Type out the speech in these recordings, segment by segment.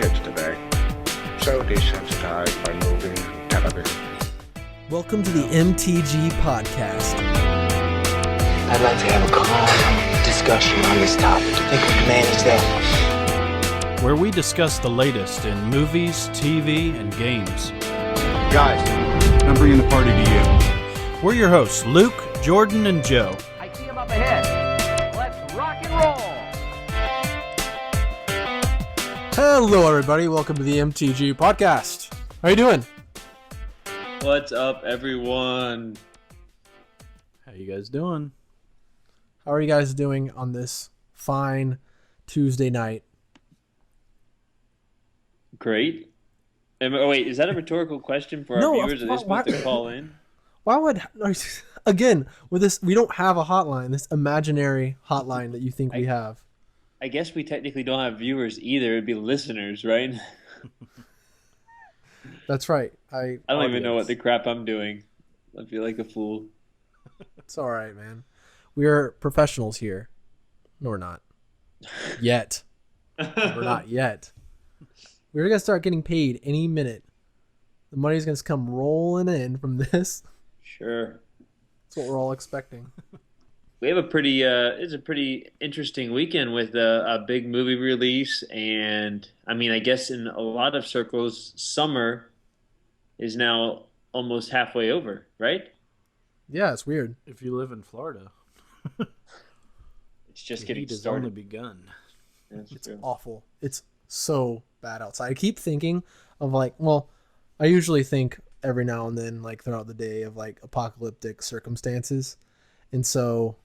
kids today. So desensitized by movies and television. Welcome to the MTG Podcast. I'd like to have a calm discussion on this topic. You think we can manage that? Where we discuss the latest in movies, TV, and games. Guys, I'm bringing the party to you. We're your hosts, Luke, Jordan, and Joe. I see him up ahead. Let's rock and roll. Hello, everybody. Welcome to the MTG Podcast. How you doing? What's up, everyone? How you guys doing? How are you guys doing on this fine Tuesday night? Great. Wait, is that a rhetorical question for our viewers? Are they supposed to call in? Why would... Again, with this, we don't have a hotline, this imaginary hotline that you think we have. I guess we technically don't have viewers either. It'd be listeners, right? That's right. I don't even know what the crap I'm doing. I feel like a fool. It's all right, man. We are professionals here. No, we're not. Yet. We're not yet. We're going to start getting paid any minute. The money's going to come rolling in from this. Sure. That's what we're all expecting. We have it's a pretty interesting weekend with a big movie release. And, I mean, I guess in a lot of circles, summer is now almost halfway over, right? Yeah, it's weird. If you live in Florida. It's just the getting heat has started. only begun. It's awful. It's so bad outside. I keep thinking of I usually think every now and then, like throughout the day, of like apocalyptic circumstances. And so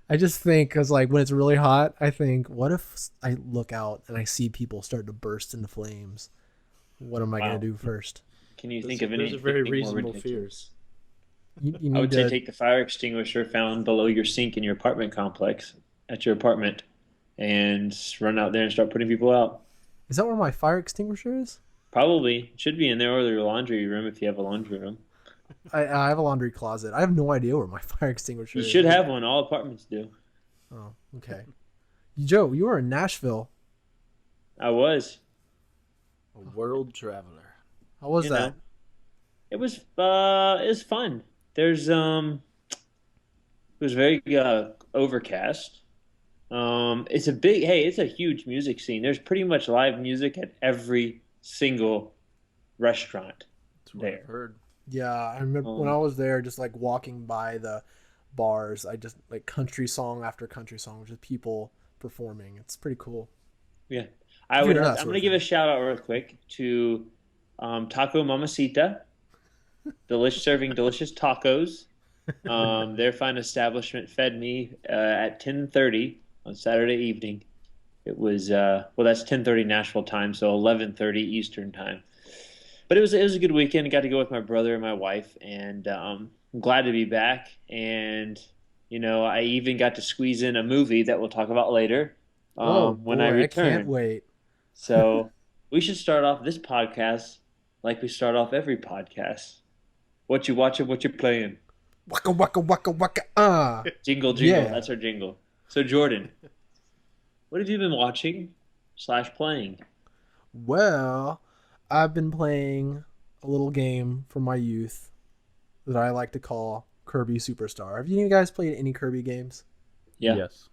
I just think, because like when it's really hot, I think, what if I look out and I see people start to burst into flames? What am I going to do first? Can you think of any? Those are very reasonable fears. You need I would say take the fire extinguisher found below your sink in your apartment complex at your apartment and run out there and start putting people out. Is that where my fire extinguisher is? Probably. It should be in there, or your laundry room if you have a laundry room. I have a laundry closet. I have no idea where my fire extinguisher is. You should have one. All apartments do. Oh, okay. Joe, you were in Nashville. I was. A world traveler. How was that? It was fun. There's it was very overcast. It's a huge music scene. There's pretty much live music at every single restaurant That's what there. I've heard. Yeah, I remember when I was there, just like walking by the bars, I just like country song after country song, just people performing. It's pretty cool. Yeah. I'm going to give a shout out real quick to Taco Mamacita, serving delicious tacos. Their fine establishment fed me at 10:30 on Saturday evening. It was that's 10:30 Nashville time, so 11:30 Eastern time. But it was a good weekend. I got to go with my brother and my wife, and I'm glad to be back. And I even got to squeeze in a movie that we'll talk about later when I return. I can't wait. So we should start off this podcast like we start off every podcast. What you watching? What you playing? Waka waka waka waka. Jingle. Yeah. That's our jingle. So Jordan, what have you been watching / playing? Well, I've been playing a little game from my youth that I like to call Kirby Superstar. Have you guys played any Kirby games? Yeah. Yes.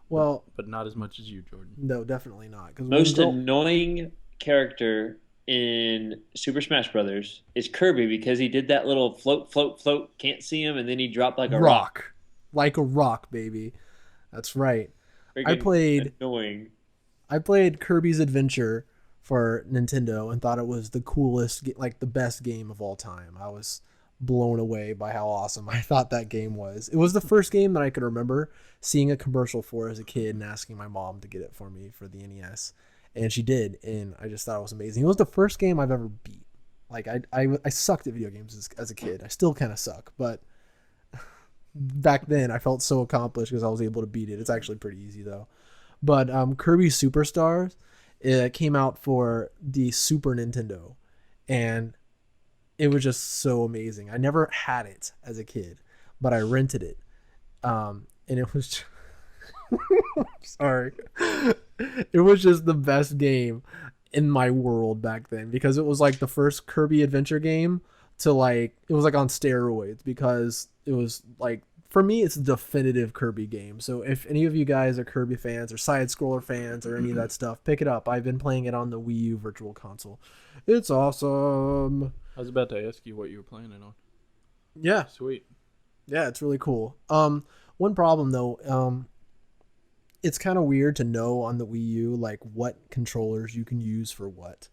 Well, but not as much as you, Jordan. No, definitely not. Most annoying character in Super Smash Brothers is Kirby, because he did that little float, can't see him, and then he dropped like a rock. Like a rock, baby. That's right. Annoying. I played Kirby's Adventure for Nintendo and thought it was the coolest, like the best game of all time. I was blown away by how awesome I thought that game was. It was the first game that I could remember seeing a commercial for as a kid and asking my mom to get it for me for the NES. And she did, and I just thought it was amazing. It was the first game I've ever beat. Like, I sucked at video games as a kid. I still kind of suck, but back then I felt so accomplished because I was able to beat it. It's actually pretty easy, though. But Kirby Superstars, it came out for the Super Nintendo, and it was just so amazing. I never had it as a kid, but I rented it, and it was Sorry. It was just the best game in my world back then because it was like the first Kirby adventure game to like, it was like on steroids because it was like, for me, it's a definitive Kirby game. So if any of you guys are Kirby fans or side scroller fans or any of that stuff, pick it up. I've been playing it on the Wii U Virtual Console. It's awesome. I was about to ask you what you were playing it on. Yeah. Sweet. Yeah, it's really cool. One problem though, it's kind of weird to know on the Wii U like what controllers you can use for what.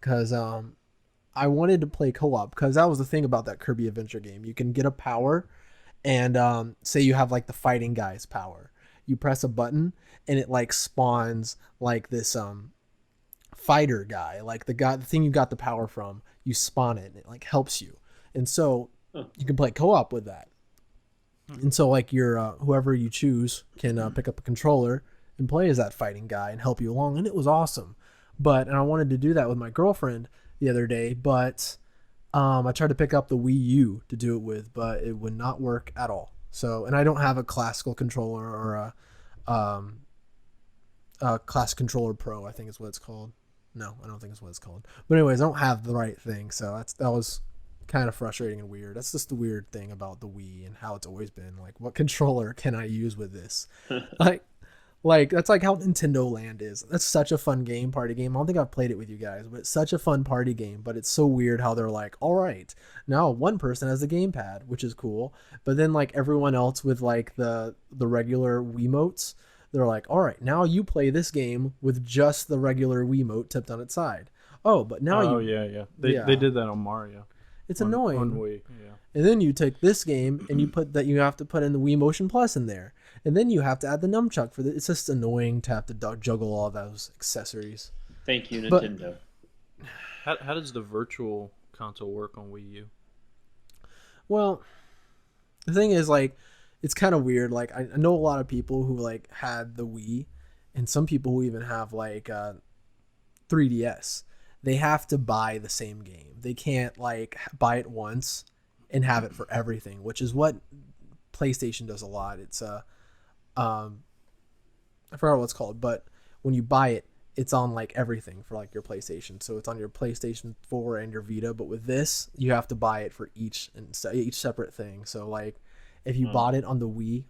Cause I wanted to play co-op because that was the thing about that Kirby adventure game. You can get a power and say you have like the fighting guy's power. You press a button and it like spawns like this fighter guy, like the thing you got the power from. You spawn it and it like helps you. And so you can play co-op with that. And so like your whoever you choose can pick up a controller and play as that fighting guy and help you along. And it was awesome. And I wanted to do that with my girlfriend the other day, but I tried to pick up the Wii U to do it with, but it would not work at all. So, and I don't have a classical controller or a Class Controller Pro, I think is what it's called. No, I don't think it's what it's called. But anyways, I don't have the right thing. So that was kind of frustrating and weird. That's just the weird thing about the Wii and how it's always been. Like, what controller can I use with this? Like that's like how Nintendo Land is. That's such a fun game, party game. I don't think I've played it with you guys, but it's such a fun party game. But it's so weird how they're like, all right, now one person has the gamepad, which is cool. But then like everyone else with like the regular Wiimotes, they're like, all right, now you play this game with just the regular Wiimote tipped on its side. Oh, but now yeah. They did that on Mario. It's annoying. On Wii, yeah. And then you take this game and you put that you have to put in the Wii Motion Plus in there. And then you have to add the nunchuck for it's just annoying to have to juggle all those accessories. Thank you, Nintendo. How does the virtual console work on Wii U? Well, the thing is, like, it's kind of weird. Like, I know a lot of people who like had the Wii, and some people who even have like 3DS. They have to buy the same game. They can't like buy it once and have it for everything, which is what PlayStation does a lot. It's I forgot what it's called, but when you buy it, it's on like everything for like your PlayStation. So it's on your PlayStation 4 and your Vita, but with this, you have to buy it for each separate thing. So like if you bought it on the Wii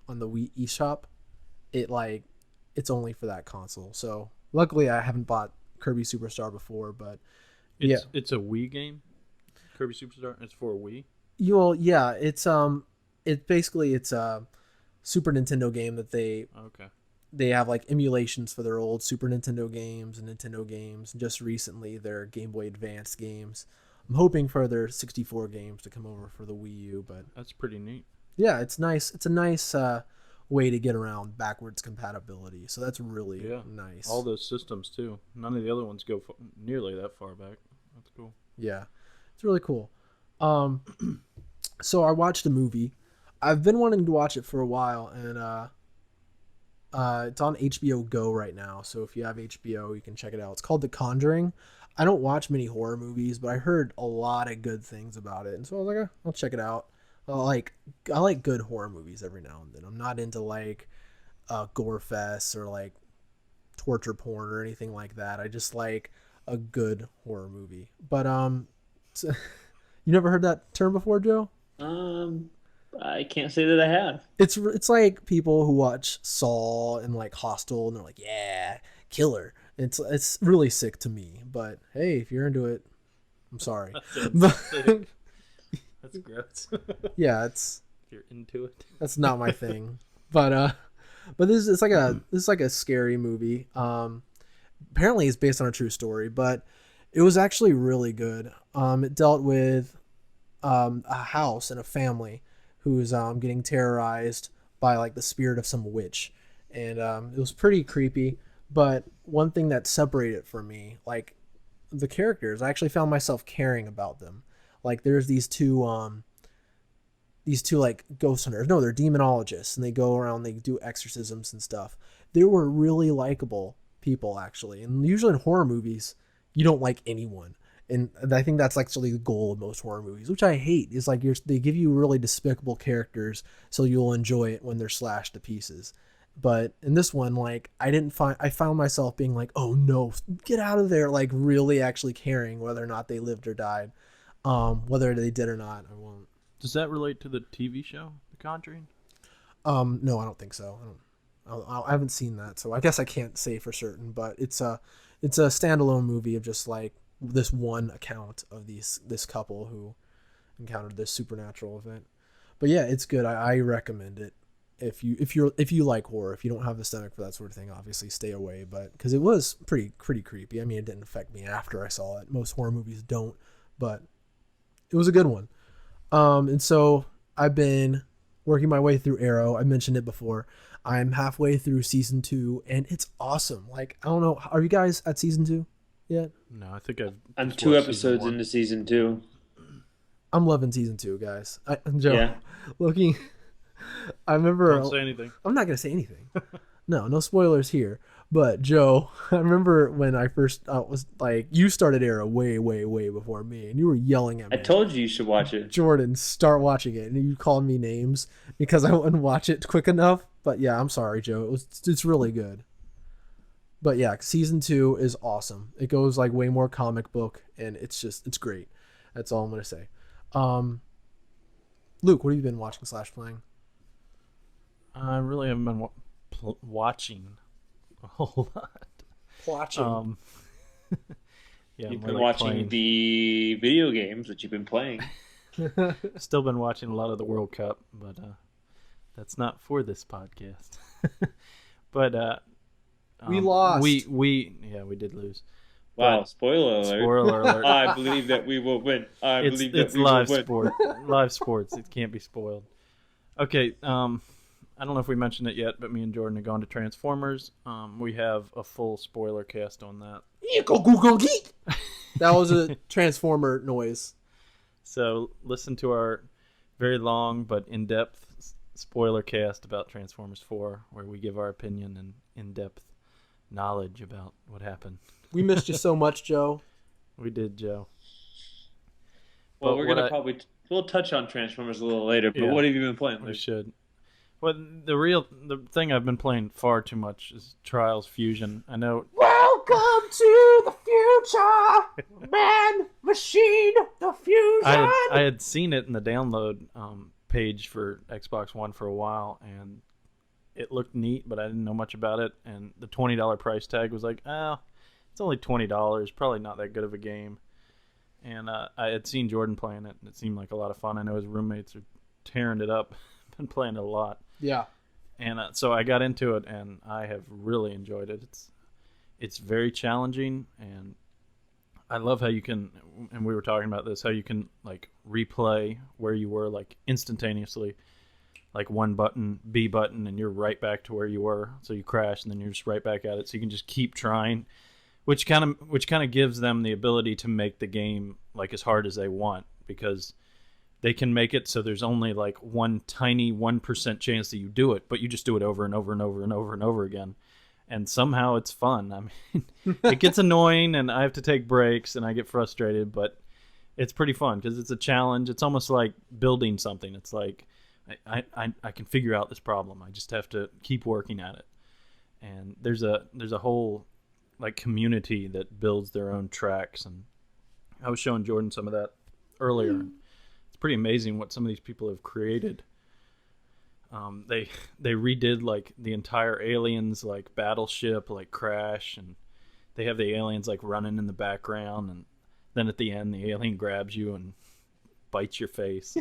eShop, it's only for that console. So luckily I haven't bought Kirby Superstar before, but it's a Wii game. Kirby Superstar. It's for Wii. It's it's a Super Nintendo game that they have like emulations for their old Super Nintendo games and Nintendo games. And just recently, their Game Boy Advance games. I'm hoping for their 64 games to come over for the Wii U, but that's pretty neat. Yeah, it's nice. It's a nice way to get around backwards compatibility. So that's really nice. All those systems too. None of the other ones go nearly that far back. That's cool. Yeah, it's really cool. So I watched a movie. I've been wanting to watch it for a while, and it's on HBO Go right now. So if you have HBO, you can check it out. It's called The Conjuring. I don't watch many horror movies, but I heard a lot of good things about it, and so I was like, I'll check it out. I like good horror movies every now and then. I'm not into like gore fests or like torture porn or anything like that. I just like a good horror movie. But you never heard that term before, Joe? I can't say that I have. It's like people who watch Saw and like Hostel and they're like, yeah, killer. It's really sick to me. But hey, if you're into it, I'm sorry. That's gross. Yeah, if you're into it. That's not my thing. But this is like a scary movie. Apparently it's based on a true story, but it was actually really good. It dealt with a house and a family who's getting terrorized by like the spirit of some witch, and it was pretty creepy. But one thing that separated it from me, like the characters, I actually found myself caring about them. Like there's these two like ghost hunters. No, they're demonologists, and they go around, they do exorcisms and stuff. They were really likable people, actually. And usually in horror movies, you don't like anyone. And I think that's actually the goal of most horror movies, which I hate. Is like they give you really despicable characters so you'll enjoy it when they're slashed to pieces. But in this one, like I found myself being like, oh no, get out of there, like really actually caring whether or not they lived or died. Whether they did or not, I won't. Does that relate to the TV show, The Conjuring? No, I don't think so. I haven't seen that, so I guess I can't say for certain. But it's a standalone movie of just like this one account of this couple who encountered this supernatural event. But yeah, it's good. I recommend it. If you like horror, if you don't have the stomach for that sort of thing, obviously stay away. But because it was pretty creepy. I mean, it didn't affect me after I saw it. Most horror movies don't, but it was a good one. And so I've been working my way through Arrow. I mentioned it before. I'm halfway through season 2, and it's awesome. Like, I don't know, are you guys at season 2 yet? No, I think I'm 2 episodes into season 2. I'm loving season 2, guys. Joe, yeah. Looking, I remember. Don't say anything. I'm not gonna say anything. No spoilers here. But Joe, I remember when I first was like, you started Arrow way before me, and you were yelling at me. I told you should watch it. Jordan, start watching it, and you called me names because I wouldn't watch it quick enough. But yeah, I'm sorry, Joe. It's really good. But yeah, season 2 is awesome. It goes like way more comic book, and it's great. That's all I'm gonna say. Luke, what have you been watching / playing? I really haven't been watching a whole lot. Watching. Yeah, you've been watching playing the video games that you've been playing. Still been watching a lot of the World Cup, but that's not for this podcast. But we lost. We did lose. Wow! Spoiler alert! Spoiler alert! I believe that we will win. It's live sport. Live sports. It can't be spoiled. Okay. I don't know if we mentioned it yet, but me and Jordan have gone to Transformers. We have a full spoiler cast on that. That was a Transformer noise. So listen to our very long but in-depth spoiler cast about Transformers 4, where we give our opinion and in-depth knowledge about what happened. We missed you so much, Joe. We did, Joe. Well, we're gonna we'll touch on Transformers a little later. But what have you been playing? We should. Well, the thing I've been playing far too much is Trials Fusion. I know. Welcome to the future, man, machine, the fusion. I had seen it in the download page for Xbox One for a while, and it looked neat, but I didn't know much about it. And the $20 price tag was like, it's only $20, probably not that good of a game. And I had seen Jordan playing it, and it seemed like a lot of fun. I know his roommates are tearing it up. Been playing it a lot. Yeah. And so I got into it, and I have really enjoyed it. It's very challenging, and I love how you can, and we were talking about this, how you can like replay where you were like instantaneously, like one button, B button, and you're right back to where you were. So you crash, and then you're just right back at it. So you can just keep trying, which kind of gives them the ability to make the game like as hard as they want, because they can make it so there's only like one tiny 1% chance that you do it, but you just do it over and over and over and over and over again. And somehow it's fun. I mean, it gets annoying and I have to take breaks and I get frustrated, but it's pretty fun because it's a challenge. It's almost like building something. It's like I can figure out this problem. I just have to keep working at it. And there's a whole like community that builds their own tracks, and I was showing Jordan some of that earlier. It's pretty amazing what some of these people have created. They redid like the entire Aliens like battleship, like crash, and they have the aliens like running in the background, and then at the end the alien grabs you and bites your face.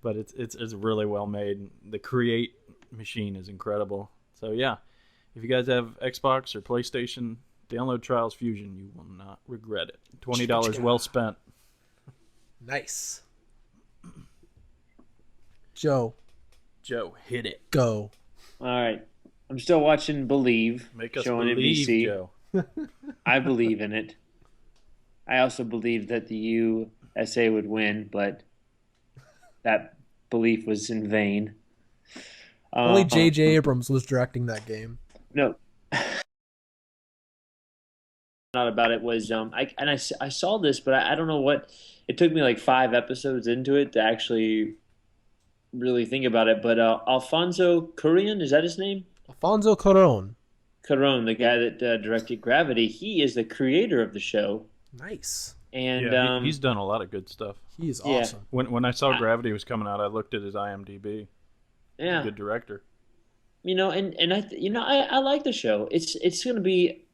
But it's really well made. The Create machine is incredible. So yeah, if you guys have Xbox or PlayStation, download Trials Fusion. You will not regret it. $20 well spent. Nice. Joe, hit it. Go. All right. I'm still watching Believe. Make us showing believe, NBC. Joe. I believe in it. I also believe that the USA would win, but that belief was in vain. Only J.J. Abrams was directing that game. No. Not about it was I saw this, but I don't know what. It took me like 5 episodes into it to actually really think about it, but Alfonso Cuarón, is that his name? Alfonso Cuarón. Cuarón, the guy that directed Gravity, he is the creator of the show. Nice. And Yeah, he's done a lot of good stuff. He is Yeah. awesome. When I saw Gravity was coming out, I looked at his IMDb. yeah, Good director. I like the show. It's going to be,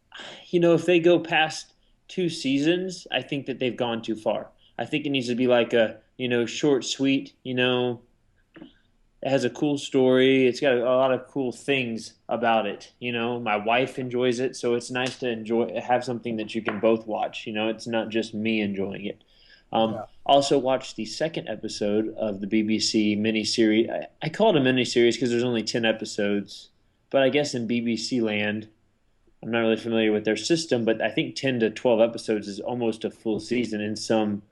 if they go past 2 seasons, I think that they've gone too far. I think it needs to be like a, short, sweet, it has a cool story. It's got a lot of cool things about it. My wife enjoys it, so it's nice to have something that you can both watch. It's not just me enjoying it. Also watched the second episode of the BBC miniseries. I call it a miniseries because there's only 10 episodes, but I guess in BBC land, I'm not really familiar with their system, but I think 10 to 12 episodes is almost a full season in some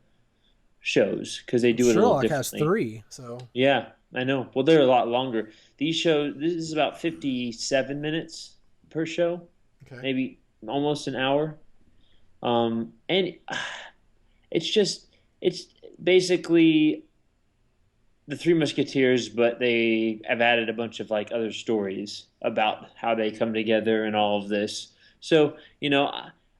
shows because they do it a little Sherlock differently. has 3, so Yeah, I know. Well, they're a lot longer. These shows, this is about 57 minutes per show, okay. maybe almost an hour. And it's basically the Three Musketeers, but they have added a bunch of like other stories about how they come together and all of this. So,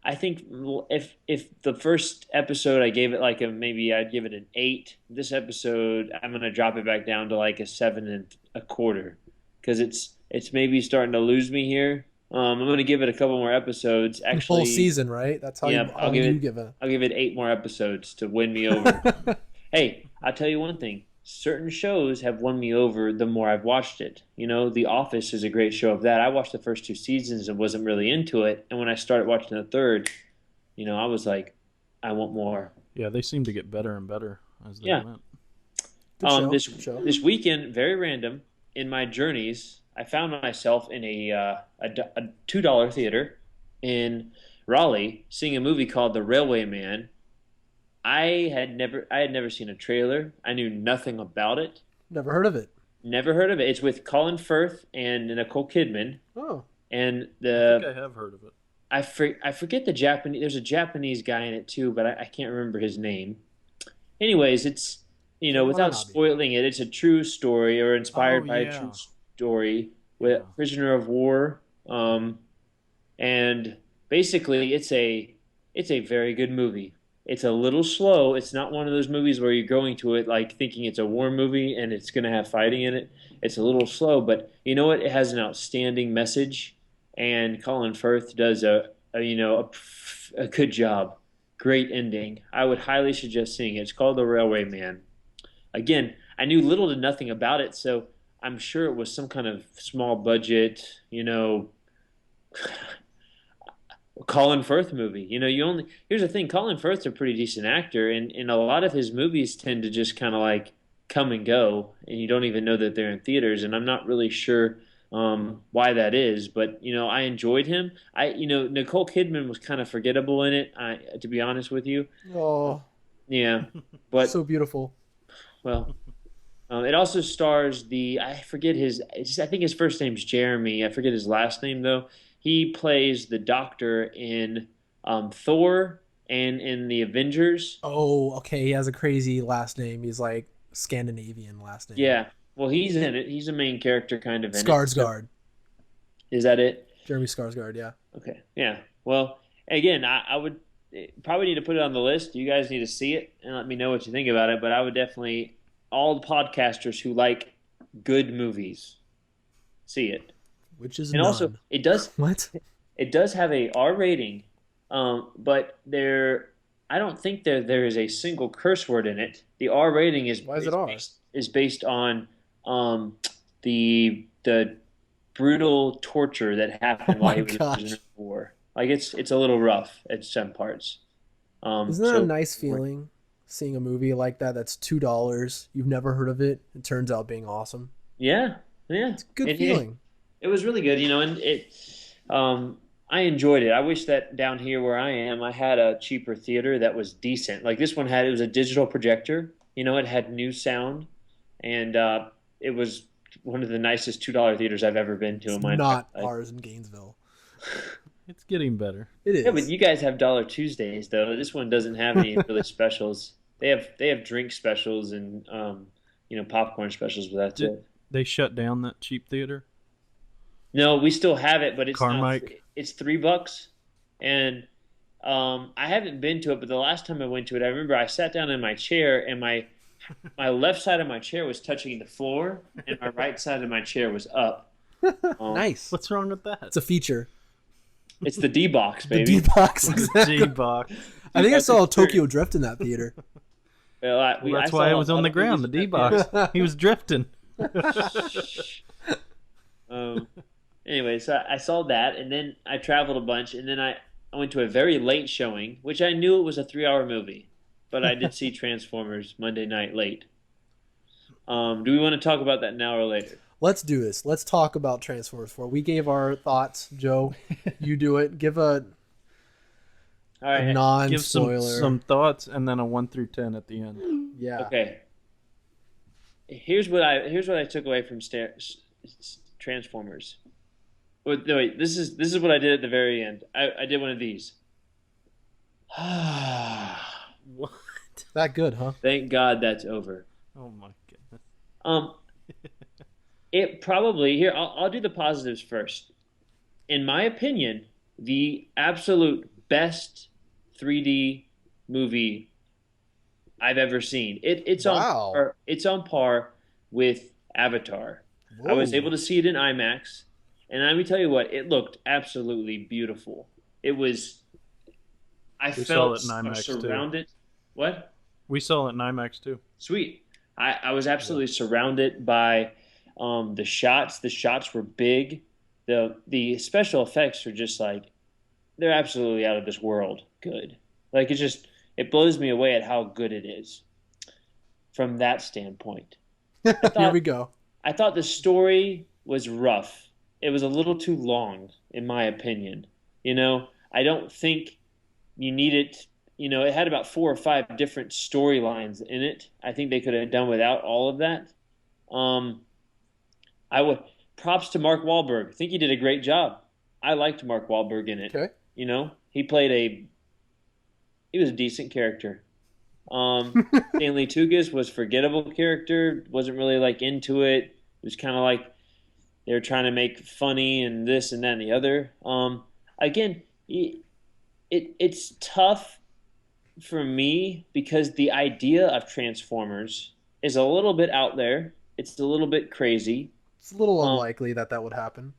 I think if the first episode I gave it like maybe I'd give it an 8. This episode I'm gonna drop it back down to like a 7.25 because it's maybe starting to lose me here. I'm gonna give it a couple more episodes. Actually, full season, right? That's how I'll give it 8 more episodes to win me over. Hey, I'll tell you one thing. Certain shows have won me over the more I've watched it. The Office is a great show of that. I watched the first 2 seasons and wasn't really into it. And when I started watching the third, I was like, I want more. Yeah, they seem to get better and better as they went. Good show. This weekend, very random, in my journeys, I found myself in a $2 theater in Raleigh seeing a movie called The Railway Man. I had never seen a trailer. I knew nothing about it. Never heard of it. Never heard of it. It's with Colin Firth and Nicole Kidman. Oh. And I think I have heard of it. I forget the Japanese. There's a Japanese guy in it too, but I can't remember his name. Anyways, it's without spoiling it, it's a true story or inspired by a true story with prisoner of war. And basically, it's a very good movie. It's a little slow. It's not one of those movies where you're going to it like thinking it's a war movie and it's going to have fighting in it. It's a little slow, but you know what? It has an outstanding message, and Colin Firth does a good job. Great ending. I would highly suggest seeing it. It's called The Railway Man. Again, I knew little to nothing about it, so I'm sure it was some kind of small budget, Colin Firth movie. Here's the thing, Colin Firth's a pretty decent actor, and a lot of his movies tend to just kind of like come and go, and you don't even know that they're in theaters, and I'm not really sure why that is, but I enjoyed him. Nicole Kidman was kind of forgettable in it, to be honest with you. Oh. Yeah, but so beautiful. Well, it also stars I think his first name's Jeremy. I forget his last name though. He plays the Doctor in Thor and in the Avengers. Oh, okay. He has a crazy last name. He's like Scandinavian last name. Yeah. Well, he's in it. He's a main character kind of in Skarsgård. it. Is that it? Jeremy Skarsgård, yeah. Okay. Yeah. Well, again, I would probably need to put it on the list. You guys need to see it and let me know what you think about it. But I would definitely, all the podcasters who like good movies, see it. Which is and none. Also it does what? It does have a R rating, but I don't think there is a single curse word in it. The R rating is based on the brutal torture that happened while he was in prisoner of war. Like it's a little rough at some parts. Isn't that a nice feeling? Seeing a movie like that's $2, you've never heard of it, it turns out being awesome. Yeah. It's a good feeling. It was really good, and I enjoyed it. I wish that down here where I am, I had a cheaper theater that was decent. Like this one it was a digital projector. It had new sound, and it was one of the nicest $2 theaters I've ever been to in my life. Not ours in Gainesville. It's getting better. It is. Yeah, but you guys have Dollar Tuesdays though. This one doesn't have any really specials. They have drink specials and popcorn specials, but that's it. They shut down that cheap theater? No, we still have it, but it's Carmike. It's $3, and I haven't been to it. But the last time I went to it, I remember I sat down in my chair, and my left side of my chair was touching the floor, and my right side of my chair was up. Nice. What's wrong with that? It's a feature. It's the D box, The baby. D box. Exactly. D-box. I think I saw Tokyo Drift in that theater. Well, That's why it was on the ground, the D-box. He was drifting. Anyway, so I saw that, and then I traveled a bunch, and then I went to a very late showing, which I knew it was a 3-hour movie, but I did see Transformers Monday night late. Do we want to talk about that now or later? Let's do this. Let's talk about Transformers 4. We gave our thoughts. Joe, you do it. Give a All right. Give non-spoiler. some thoughts and then a 1 through 10 at the end. Yeah. Okay. Here's what I took away from Transformers. Wait, this is what I did at the very end. I did one of these. What? That good, huh? Thank God that's over. Oh my goodness. It probably here. I'll do the positives first. In my opinion, the absolute best 3D movie I've ever seen. It's on par with Avatar. Whoa. I was able to see it in IMAX, and let me tell you what, it looked absolutely beautiful. It was. I We felt saw it in IMAX, surrounded. What? We saw it in IMAX too. Sweet. I was absolutely surrounded by the shots. The shots were big. The special effects are just like, they're absolutely out of this world good. Like it blows me away at how good it is from that standpoint. Here we go. I thought the story was rough. It was a little too long, in my opinion. I don't think you need it. It had about 4 or 5 different storylines in it. I think they could have done without all of that. Props to Mark Wahlberg. I think he did a great job. I liked Mark Wahlberg in it. Okay. He was a decent character. Stanley Tugas was forgettable character. Wasn't really into it. It was kind of like they were trying to make funny and this and that and the other. Again, it's tough for me because the idea of Transformers is a little bit out there. It's a little bit crazy. It's a little unlikely that would happen.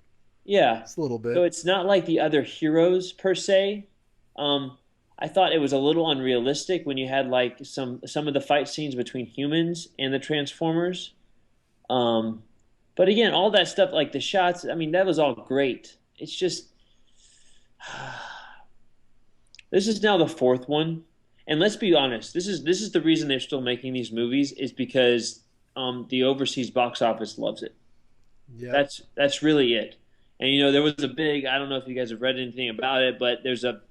Yeah. It's a little bit. So it's not like the other heroes per se. I thought it was a little unrealistic when you had some of the fight scenes between humans and the Transformers. But again, all that stuff, like the shots, that was all great. It's just this is now the 4th one. And let's be honest, this is the reason they're still making these movies is because the overseas box office loves it. Yeah. That's really it. And there was a big, I don't know if you guys have read anything about it, but there's a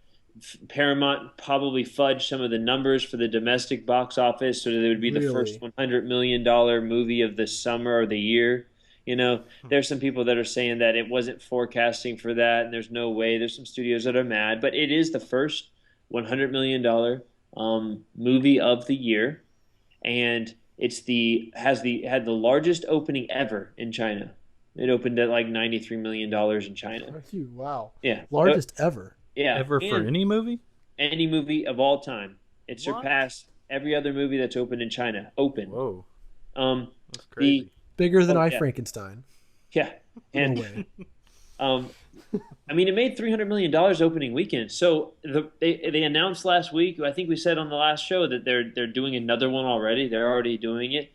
Paramount probably fudged some of the numbers for the domestic box office so that it would be the first $100 million movie of the summer or the year. There's some people that are saying that it wasn't forecasting for that, and there's no way. There's some studios that are mad, but it is the first $100 million movie of the year, and had the largest opening ever in China. It opened at $93 million in China. Wow. Yeah. Largest ever. Yeah. Ever for any movie? Any movie of all time. It surpassed every other movie that's opened in China. Whoa. That's crazy. Bigger than Frankenstein. Yeah. And No way. it made $300 million opening weekend. So they announced last week, I think we said on the last show, that they're doing another one already. They're already doing it.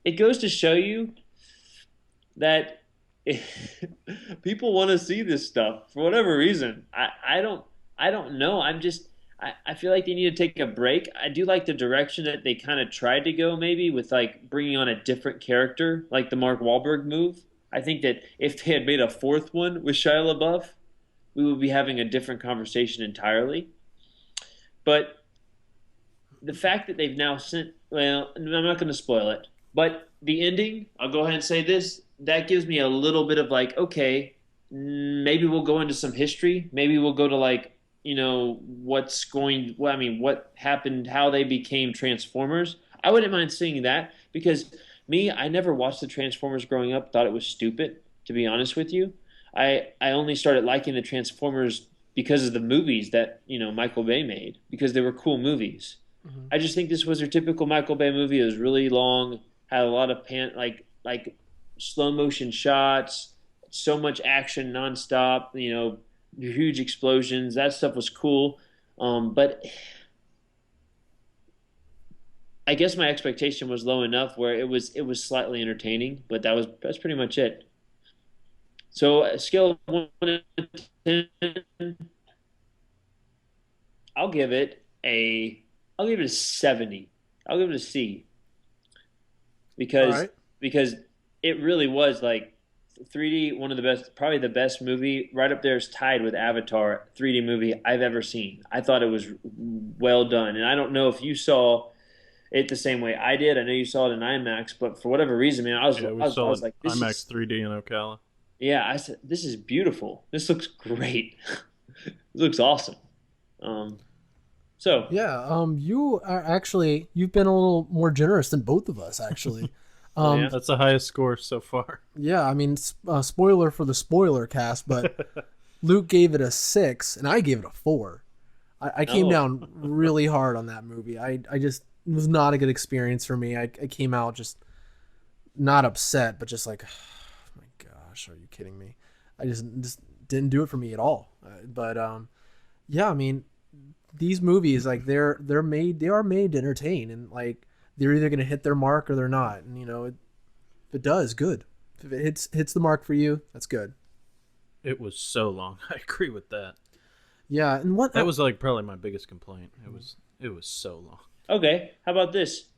It goes to show you that people want to see this stuff for whatever reason. I don't know. I feel like they need to take a break. I do like the direction that they kind of tried to go, maybe with bringing on a different character, like the Mark Wahlberg move. I think that if they had made a 4th one with Shia LaBeouf, we would be having a different conversation entirely. But the fact that they've now I'm not going to spoil it, but the ending, I'll go ahead and say this, that gives me a little bit of okay, maybe we'll go into some history. Maybe we'll go to what happened, how they became Transformers. I wouldn't mind seeing that because I never watched the Transformers growing up, thought it was stupid, to be honest with you. I only started liking the Transformers because of the movies that, Michael Bay made, because they were cool movies. Mm-hmm. I just think this was your typical Michael Bay movie. It was really long, had a lot of like slow motion shots, so much action nonstop, huge explosions. That stuff was cool. But I guess my expectation was low enough where it was slightly entertaining, but that's pretty much it. So a scale of 1 to 10, I'll give it a 70. I'll give it a C. Because it really was like 3D, one of the best, probably the best movie, right up there is tied with Avatar, 3D movie I've ever seen. I thought it was well done. And I don't know if you saw it the same way I did. I know you saw it in IMAX, but for whatever reason, man, I was like, this IMAX is 3D in Ocala. Yeah, I said, this is beautiful. This looks great. It looks awesome. You've been a little more generous than both of us, actually. That's the highest score so far. Yeah, I mean, spoiler for the spoiler cast, but Luke gave it a 6, and I gave it a 4. I came down really hard on that movie. I just, it was not a good experience for me. I came out just not upset, but just like, oh my gosh, are you kidding me? I just didn't do it for me at all. Yeah, I mean, these movies, like they are made to entertain, and like they're either gonna hit their mark or they're not. And if it does, good. If it hits the mark for you, that's good. It was so long. I agree with that. Yeah, and that was like probably my biggest complaint. It was so long. Okay, how about this?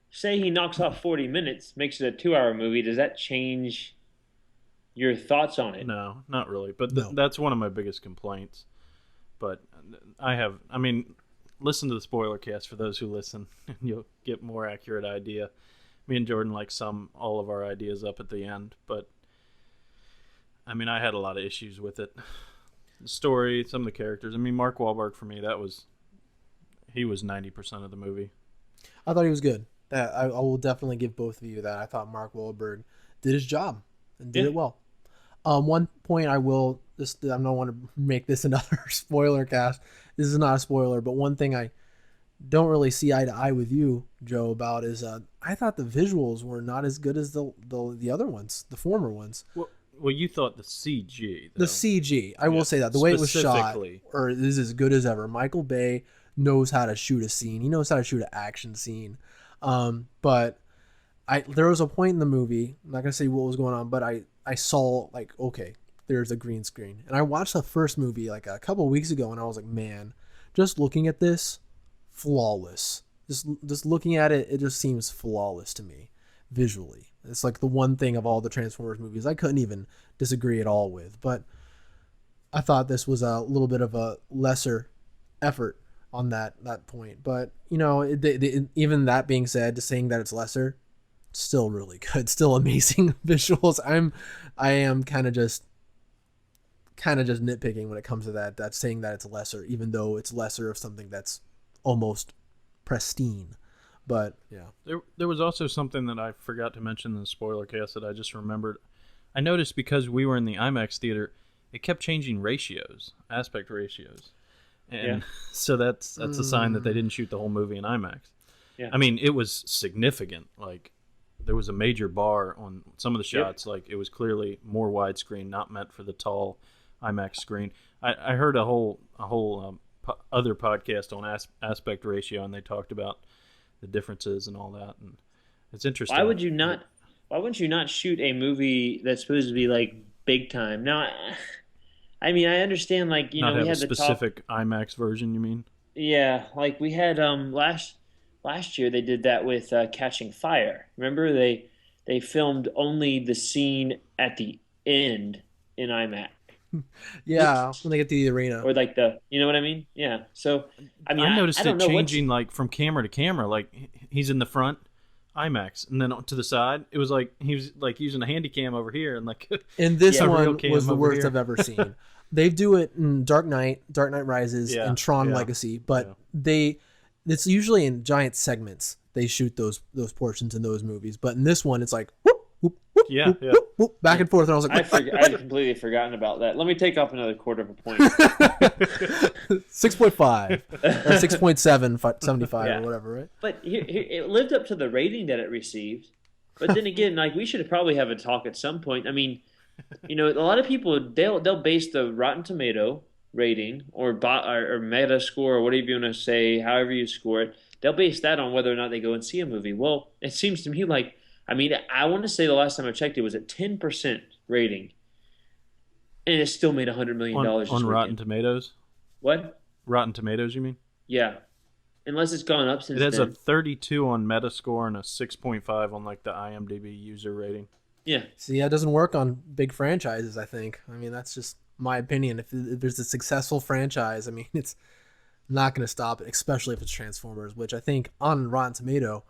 Say he knocks off 40 minutes, makes it a 2-hour movie. Does that change your thoughts on it? No, not really. But No. That's one of my biggest complaints. But listen to the spoiler cast for those who listen, and you'll get more accurate idea. Me and Jordan sum all of our ideas up at the end, but I had a lot of issues with it. The story, some of the characters. Mark Wahlberg for me, he was 90% of the movie. I thought he was good. I will definitely give both of you that. I thought Mark Wahlberg did his job and did it well. One point I don't want to make this another spoiler cast. This is not a spoiler, but one thing I don't really see eye to eye with you, Joe, about is I thought the visuals were not as good as the other ones, the former ones. Well, you thought the CG. Though. The CG, I will say that the way it was shot, or is as good as ever. Michael Bay knows how to shoot a scene. He knows how to shoot an action scene. But there was a point in the movie. I'm not gonna say what was going on, but I saw like, okay, there's a green screen. And I watched the first movie like a couple of weeks ago, and I was like, man, just looking at this, flawless. Just looking at it, it just seems flawless to me visually. It's like the one thing of all the Transformers movies I couldn't even disagree at all with. But I thought this was a little bit of a lesser effort on that point. But, even that being said, just saying that it's lesser, still really good, still amazing visuals. I am kind of just nitpicking when it comes to that saying that it's lesser, even though it's lesser of something that's almost pristine. But yeah, there was also something that I forgot to mention in the spoiler cast that I just remembered. I noticed because we were in the IMAX theater, it kept changing aspect ratios, and so that's a sign that they didn't shoot the whole movie in IMAX. Yeah, it was significant. Like there was a major bar on some of the shots. Yep. Like it was clearly more widescreen, not meant for the tall IMAX screen. I heard a whole other podcast on aspect ratio, and they talked about the differences and all that, and it's interesting. Why wouldn't you not shoot a movie that's supposed to be like big time? Now, I understand, like, we had the specific IMAX version. You mean? Yeah, like we had last year they did that with Catching Fire. Remember they filmed only the scene at the end in IMAX. Yeah, when they get to the arena, or like you know what I mean? Yeah. So I noticed it changing like from camera to camera. Like he's in the front, IMAX, and then to the side, it was like he was like using a handy cam over here, and like and this one was the worst I've ever seen. They do it in Dark Knight Rises, and Tron Legacy, but it's usually in giant segments. They shoot those portions in those movies, but in this one, it's like whoop, whoop, whoop, whoop, whoop, whoop, back and forth. And I was like, I had completely forgotten about that. Let me take off another quarter of a point. 6.5 or 6.75 or whatever, right? But it lived up to the rating that it received. But then again, like, we should probably have a talk at some point. I mean, a lot of people they'll base the Rotten Tomato rating or meta score or whatever you want to say, however you score it. They'll base that on whether or not they go and see a movie. Well, it seems to me like, I want to say the last time I checked, it was at 10% rating, and it still made $100 million on Rotten Tomatoes. What? Rotten Tomatoes, you mean? Yeah. Unless it's gone up since then. It has a 32 on Metascore and a 6.5 on like the IMDb user rating. Yeah. See, that doesn't work on big franchises, I think. I mean, that's just my opinion. If there's a successful franchise, I mean, it's not going to stop it, especially if it's Transformers, which I think on Rotten Tomato,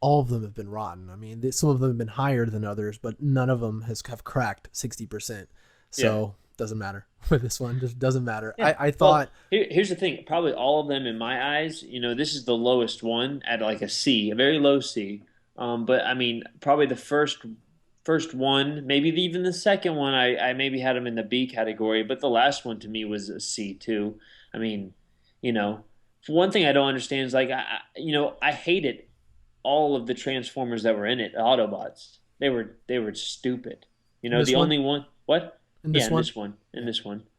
all of them have been rotten. I mean, some of them have been higher than others, but none of them have cracked 60%. So doesn't matter with this one. Just doesn't matter. Yeah. I thought. Well, here's the thing. Probably all of them, in my eyes, this is the lowest one at like a C, a very low C. But I mean, probably the first one, maybe even the second one, I maybe had them in the B category, but the last one to me was a C too. I mean, one thing I don't understand is like, I hated all of the Transformers that were in it, the Autobots. They were stupid. The only one. What? In this one.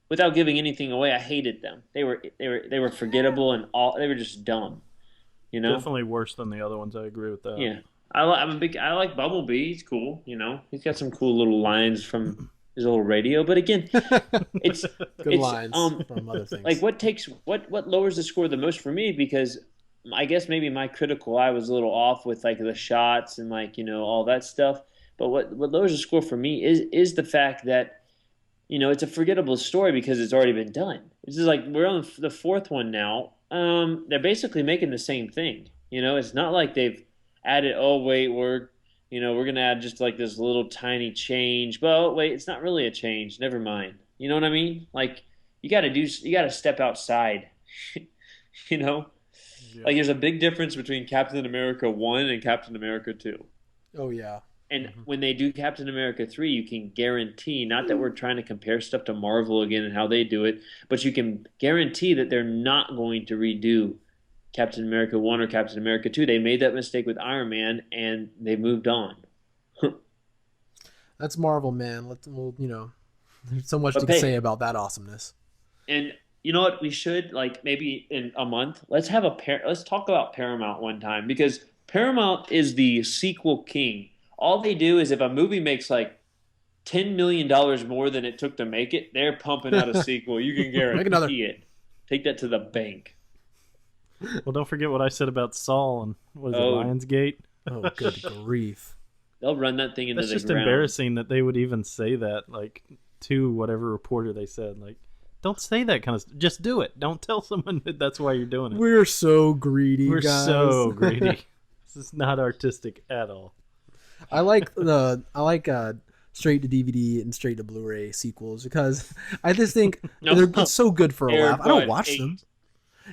Without giving anything away, I hated them. They were forgettable and they were just dumb. Definitely worse than the other ones. I agree with that. Yeah. I like Bumblebee. He's cool. He's got some cool little lines from his little radio. But again, it's lines from other things. Like what lowers the score the most for me, because I guess maybe my critical eye was a little off with like the shots and like all that stuff. But what lowers the score for me is the fact that it's a forgettable story because it's already been done. It's just like we're on the fourth one now. They're basically making the same thing. It's not like they've added. Oh wait, we're gonna add just like this little tiny change. Well, wait, it's not really a change. Never mind. You know what I mean? Like you got to step outside. Yeah. Like there's a big difference between Captain America 1 and Captain America 2. Oh yeah. And when they do Captain America 3, you can guarantee, not that we're trying to compare stuff to Marvel again and how they do it, but you can guarantee that they're not going to redo Captain America 1 or Captain America 2. They made that mistake with Iron Man, and they moved on. That's Marvel, man. There's so much to say about that awesomeness. And you know what? We should, like, maybe in a month, let's talk about Paramount one time, because Paramount is the sequel king. All they do is if a movie makes like $10 million more than it took to make it, they're pumping out a sequel. You can guarantee it. Take that to the bank. Well, don't forget what I said about Saul and Lionsgate. Oh, good grief. They'll run that thing into the ground. That's just embarrassing that they would even say that, like, to whatever reporter they said. Like, don't say that kind of stuff. Just do it. Don't tell someone that that's why you're doing it. We're so greedy, We're guys. so greedy. This is not artistic at all. I like straight to DVD and straight to Blu-ray sequels because I just think they're so good for a laugh. I don't watch them.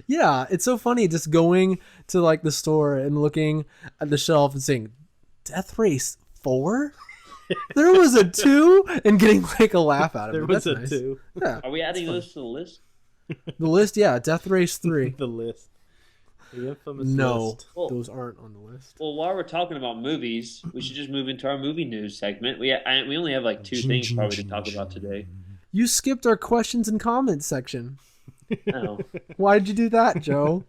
Yeah, it's so funny just going to like the store and looking at the shelf and saying, Death Race 4? There was a 2? And getting like a laugh out of it. There was That's a nice. 2. Yeah. Are we adding those to the list? The list, yeah. Death Race 3. The list. The infamous list. Well, those aren't on the list. Well, while we're talking about movies, we should just move into our movie news segment. We only have like 2 things probably to talk about today. You skipped our questions and comments section. Oh. Why did you do that, Joe?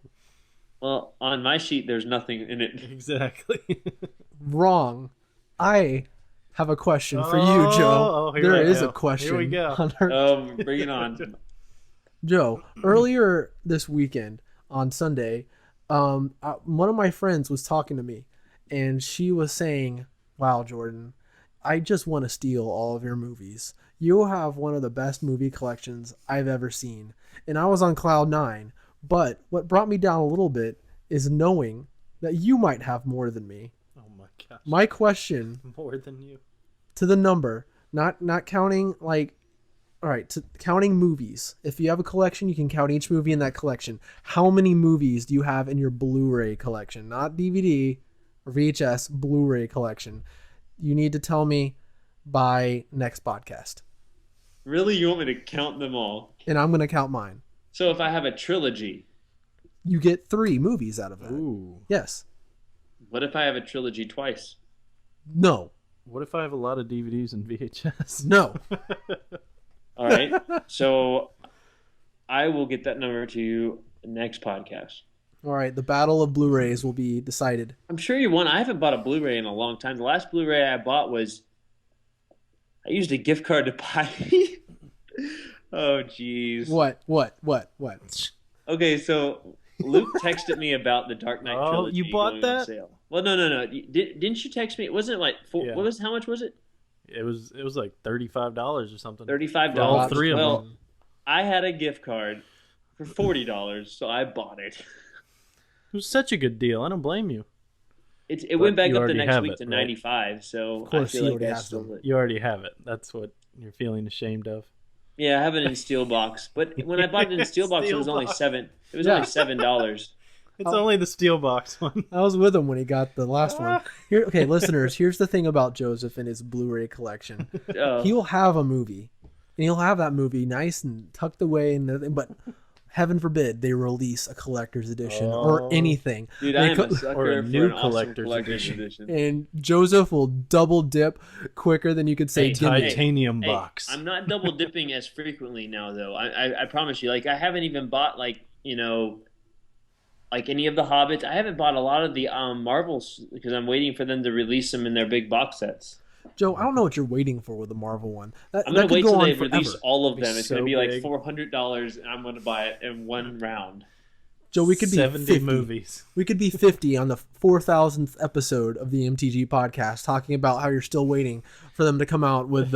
Well, on my sheet, there's nothing in it. Exactly. Wrong. I have a question for you, Joe. There is a question. Here we go. Bring it on. Joe, earlier this weekend on Sunday, one of my friends was talking to me, and she was saying, "Wow, Jordan, I just want to steal all of your movies. You have one of the best movie collections I've ever seen." And I was on cloud 9. But what brought me down a little bit is knowing that you might have more than me. Oh my gosh. My question, more than you, to the number, not counting like All right, counting movies. If you have a collection, you can count each movie in that collection. How many movies do you have in your Blu-ray collection? Not DVD or VHS, Blu-ray collection. You need to tell me by next podcast. Really? You want me to count them all? And I'm going to count mine. So if I have a trilogy, you get 3 movies out of that. Ooh. Yes. What if I have a trilogy twice? No. What if I have a lot of DVDs and VHS? No. All right. So I will get that number to you next podcast. All right. The battle of Blu-rays will be decided. I'm sure you won. I haven't bought a Blu-ray in a long time. The last Blu-ray I bought was I used a gift card to buy. Oh, jeez. What? Okay, so Luke texted me about the Dark Knight trilogy. You bought going that? on sale. Well, no. Didn't you text me? Wasn't it like Yeah. how much was it? It was like $35 or something. $35. All 3 of Well, them. I had a gift card for $40, so I bought it. It was such a good deal. I don't blame you. It went back you up the already next have week it, to right? $95, so Of course, I feel he like already I has stole them. it. You already have it. That's what you're feeling ashamed of. Yeah, I have it in steel box, but when I bought it in steel box, it was only Steel $7. It was Yeah. only $7. It's only the steel box one. I was with him when he got the last one. Here, okay, listeners, here's the thing about Joseph and his Blu-ray collection. Oh. He will have a movie, and he'll have that movie nice and tucked away, and everything, but heaven forbid they release a collector's edition or anything. Dude, They I am co- a sucker or a for new an awesome collector's edition. And Joseph will double dip quicker than you could say. Hey, Gimby. Titanium Hey, box. I'm not double dipping as frequently now, though. I promise you. Like, I haven't even bought like any of the Hobbits. I haven't bought a lot of the Marvels because I'm waiting for them to release them in their big box sets. Joe, I don't know what you're waiting for with the Marvel one. I'm that gonna could wait go till on they forever. release all of them. It'd be It's gonna so be like big. $400, and I'm gonna buy it in one round. Joe, we could be 70 50 movies. We could be 50 on the 4,000th episode of the MTG podcast talking about how you're still waiting for them to come out with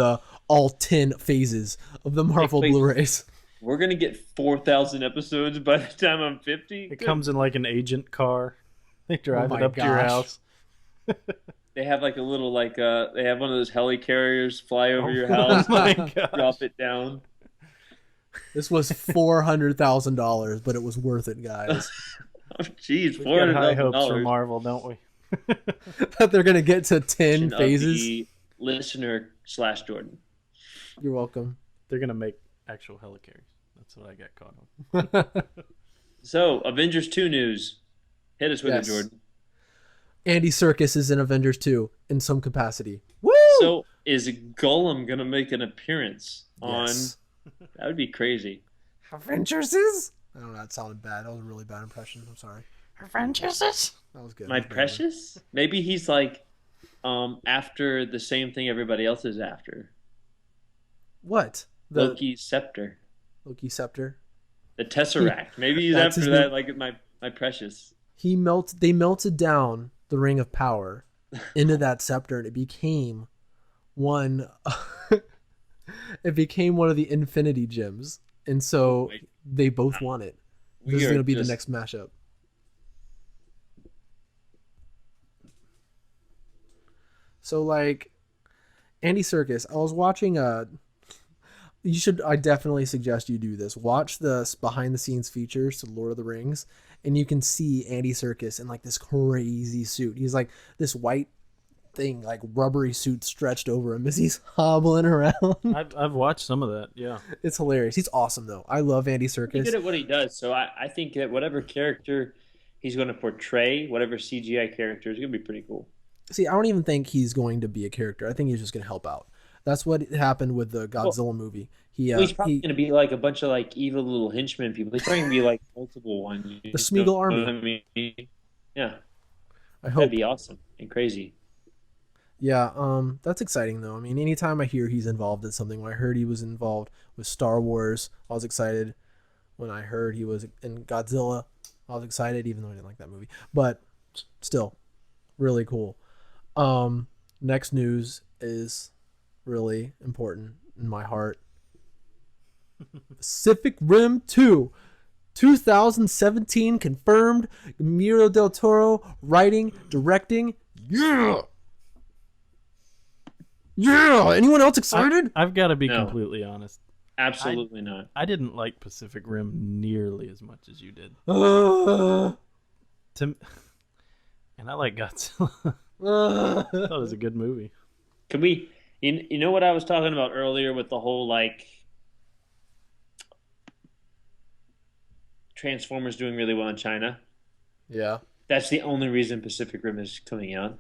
all 10 phases of the Marvel wait. Blu-rays. We're gonna get 4,000 episodes by the time I'm 50. It comes in like an agent car. They drive Oh it my up to your gosh. house. They have like a little they have one of those helicarriers fly over your house, my gosh. drop it down. This was $400,000, but it was worth it, guys. Oh, jeez, We got high hopes for $400,000. Marvel, don't we? That they're going to get to 10 Of phases. the listener / Jordan. You're welcome. They're gonna make actual helicarriers. That's what I got caught on. So, Avengers 2 news. Hit us with Yes. it, Jordan. Andy Serkis is in Avengers 2 in some capacity. Woo! So, is Gollum going to make an appearance on... Yes. That would be crazy. Avengers is? I don't know, that sounded bad. That was a really bad impression. I'm sorry. Avengers is? That was good. My That was good. precious? Maybe he's like after the same thing everybody else is after. What? The Loki's scepter. Loki scepter? The Tesseract. Maybe he's That's after his that, new- like my precious. They melted down the Ring of Power into that scepter, and it became one of the Infinity Gems. And so Wait. they both won it. We This is are going to be just- the next mashup. So like Andy Serkis, I was watching I definitely suggest you do this. Watch the behind the scenes features to Lord of the Rings, and you can see Andy Serkis in like this crazy suit. He's like this white thing, like rubbery suit stretched over him as he's hobbling around. I've watched some of that. Yeah. It's hilarious. He's awesome though. I love Andy He's good Serkis. at what he does. So I think that whatever character he's going to portray, whatever CGI character, is going to be pretty cool. See, I don't even think he's going to be a character. I think he's just going to help out. That's what happened with the Godzilla movie. He's probably going to be like a bunch of like evil little henchmen people. He's probably going to be like multiple ones. The Smeagol Army. I mean, yeah, I hope. that'd be awesome and crazy. Yeah, that's exciting though. I mean, anytime I hear he's involved in something, when I heard he was involved with Star Wars, I was excited. When I heard he was in Godzilla, I was excited, even though I didn't like that movie. But still, really cool. Next news is really important in my heart. Pacific Rim 2. 2017 confirmed. Guillermo del Toro writing, directing. Yeah! Yeah! Anyone else excited? I've got to be No. completely honest. Absolutely not. I didn't like Pacific Rim nearly as much as you did. And I like Godzilla. I thought it was a good movie. Can we? You know what I was talking about earlier with the whole like Transformers doing really well in China? Yeah. That's the only reason Pacific Rim is coming out.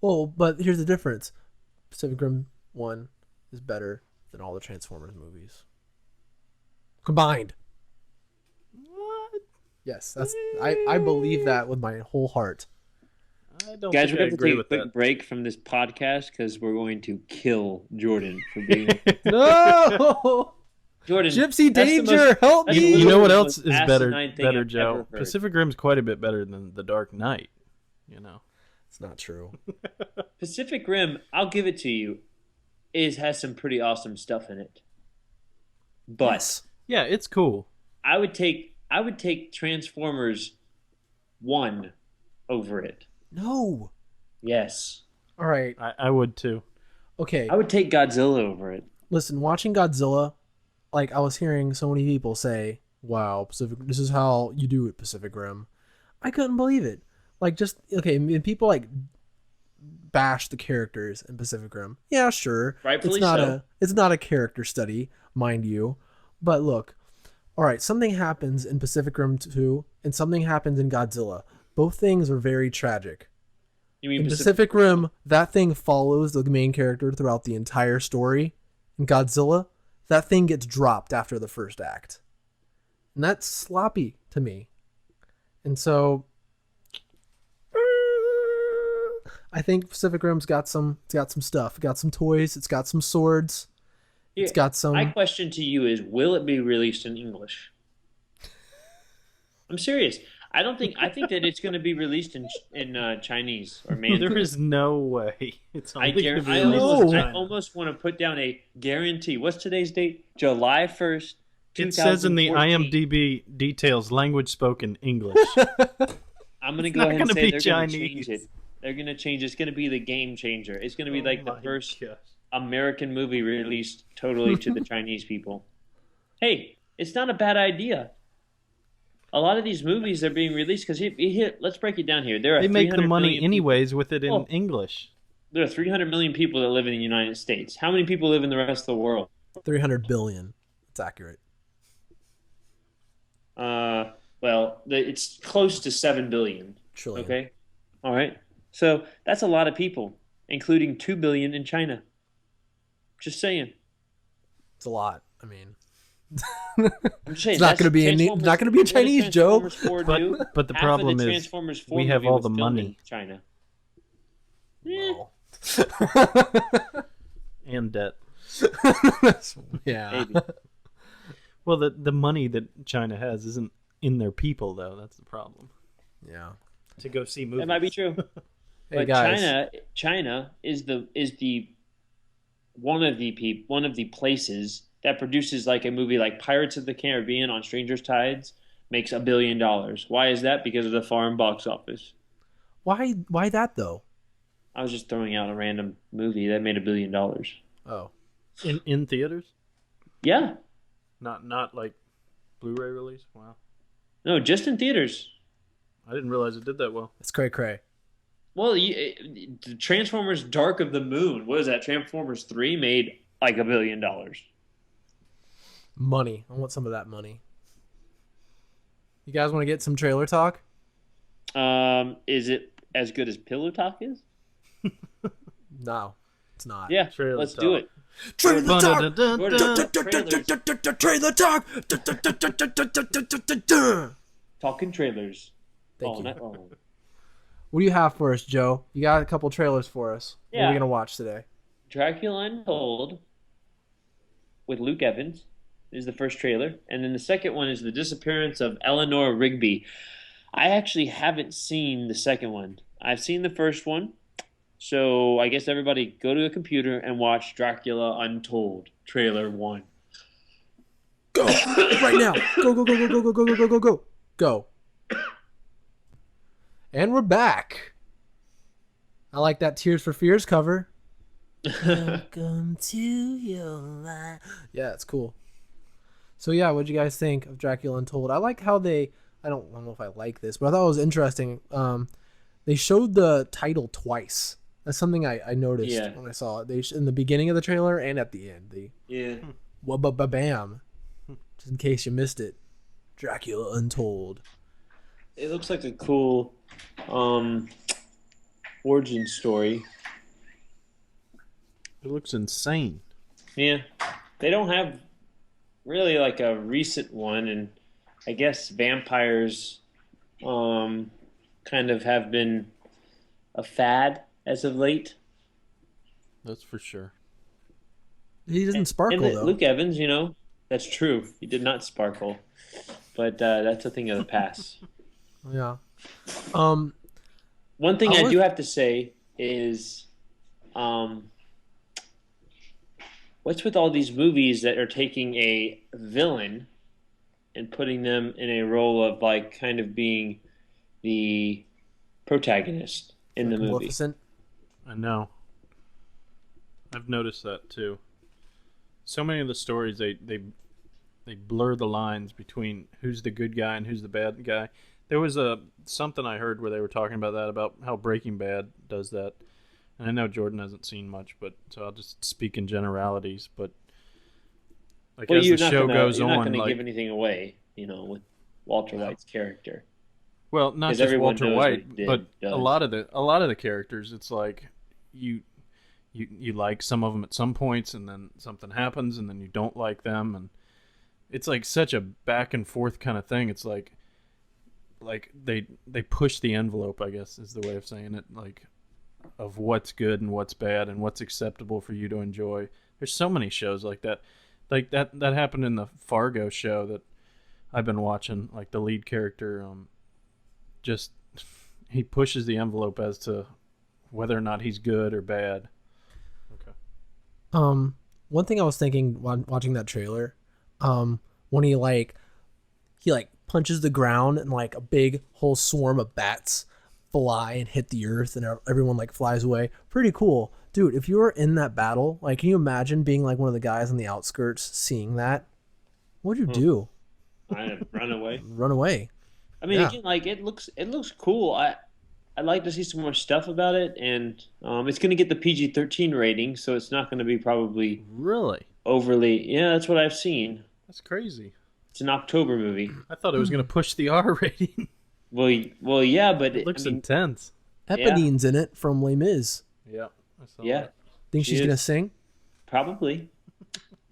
Well, but here's the difference. Pacific Rim 1 is better than all the Transformers movies. Combined. What? Yes, that's I believe that with my whole heart. I don't Guys, think we're I going to agree take a with quick that. break from this podcast because we're going to kill Jordan for being. No! Jordan, Gypsy that's the Danger, most- help that's me! literally You know what the else most is asinine thing better, I've Joe? ever heard. Pacific Rim's quite a bit better than The Dark Knight. You know. It's not true. Pacific Rim, I'll give it to you, has some pretty awesome stuff in it. But Yes. Yeah, it's cool. I would take Transformers 1 over it. No. Yes. All right. I would too. Okay. I would take Godzilla over it. Listen, watching Godzilla, like I was hearing so many people say, "Wow, this is how you do it, Pacific Rim." I couldn't believe it. Like just okay, and people like bash the characters in Pacific Rim. Yeah, sure. Rightfully it's not a character study, mind you. But look, all right, something happens in Pacific Rim 2 and something happens in Godzilla. Both things are very tragic. You mean In Pacific Rim, that thing follows the main character throughout the entire story. In Godzilla, that thing gets dropped after the first act. And that's sloppy to me. And so I think Pacific Rim's got some stuff. It's got some toys, it's got some swords. It's got some My question to you is, will it be released in English? I'm serious. I think that it's going to be released in Chinese or Mandarin. There is no way. It's only gonna be I released in China. almost want to put down a guarantee. What's today's date? July 1st, 2014. It says in the IMDb details, language spoken English. I'm going to It's go not ahead and gonna say be they're going to change Chinese. it. They're going to change it. It's going to be the game changer. It's going to be like the my first gosh. American movie released totally to the Chinese people. Hey, it's not a bad idea. A lot of these movies are being released because let's break it down here. There are They make the 300 money million anyways with it in Oh. English. There are 300 million people that live in the United States. How many people live in the rest of the world? 300 billion. It's accurate. Well, it's close to 7 billion. Trillion. Okay? All right. So that's a lot of people, including 2 billion in China. Just saying. It's a lot. I mean, I'm just saying it's not that's going to be Transformers- not going to be in what does Chinese, Joe. Transformers 4 do? But the Half problem of the is Transformers 4 we have movie all was the filmed money. in China. Well. And debt. Yeah. Maybe. Well, the money that China has isn't in their people, though. That's the problem. Yeah. To go see movies. That might be true. Hey But guys. China is the one of the places that produces like a movie like Pirates of the Caribbean on Stranger's Tides makes $1 billion. Why is that? Because of the foreign box office. Why that though? I was just throwing out a random movie that made $1 billion. Oh. In theaters? Yeah. Not like Blu-ray release? Wow. No, just in theaters. I didn't realize it did that well. It's cray. Well, the Transformers Dark of the Moon, what is that? Transformers 3 made like $1 billion. Money. I want some of that money. You guys want to get some trailer talk? Is it as good as Pillow Talk is? No, it's not. Yeah, Trailer let's talk. do it. Trailer talk. Ba-da-da-da-da. Trailer talk. Talking trailers. Thank all you. night long. What do you have for us, Joe? You got a couple trailers for us. What are Yeah. we gonna watch today? Dracula Untold with Luke Evans is the first trailer. And then the second one is the disappearance of Eleanor Rigby. I actually haven't seen the second one. I've seen the first one. So I guess everybody go to a computer and watch Dracula Untold trailer 1. Go right now. Go. And we're back. I like that Tears for Fears cover. Welcome to your life. Yeah, it's cool. So yeah, what'd you guys think of Dracula Untold? I like how I don't know if I like this, but I thought it was interesting. They showed the title twice. That's something I noticed when I saw it. They in the beginning of the trailer and at the end. Bam. Just in case you missed it, Dracula Untold. It looks like a cool origin story. It looks insane. Yeah, they don't have really like a recent one, and I guess vampires kind of have been a fad as of late. That's for sure. He doesn't sparkle though. Luke Evans, that's true. He did not sparkle, but that's a thing of the past. Yeah. One thing I do have to say is, what's with all these movies that are taking a villain and putting them in a role of like kind of being the protagonist in the movie? Maleficent. I know. I've noticed that too. So many of the stories they blur the lines between who's the good guy and who's the bad guy. There was something I heard where they were talking about that, about how Breaking Bad does that. And I know Jordan hasn't seen much, but so I'll just speak in generalities. But like as the show goes on, you're not going to give anything away, with Walter White's character. Well, not just Walter White, but a lot of the characters. It's like you like some of them at some points, and then something happens, and then you don't like them, and it's like such a back and forth kind of thing. It's like they push the envelope, I guess is the way of saying it, like of what's good and what's bad and what's acceptable for you to enjoy. There's so many shows like that. Like that happened in the Fargo show that I've been watching. Like the lead character, just he pushes the envelope as to whether or not he's good or bad. Okay. One thing I was thinking while watching that trailer, when he punches the ground and like a big whole swarm of bats fly and hit the earth and everyone like flies away. Pretty cool. Dude, if you were in that battle, like can you imagine being like one of the guys on the outskirts seeing that? What'd you do? I'd run away. Run away. I mean, again, like it looks cool. I'd like to see some more stuff about it, and it's going to get the PG-13 rating, so it's not going to be probably really overly. Yeah, that's what I've seen. That's crazy. It's an October movie. I thought it was going to push the R rating. Well, yeah, but it looks intense. Eponine's in it from Les Mis. Yeah, I saw yeah. that. Think she's gonna sing? Probably.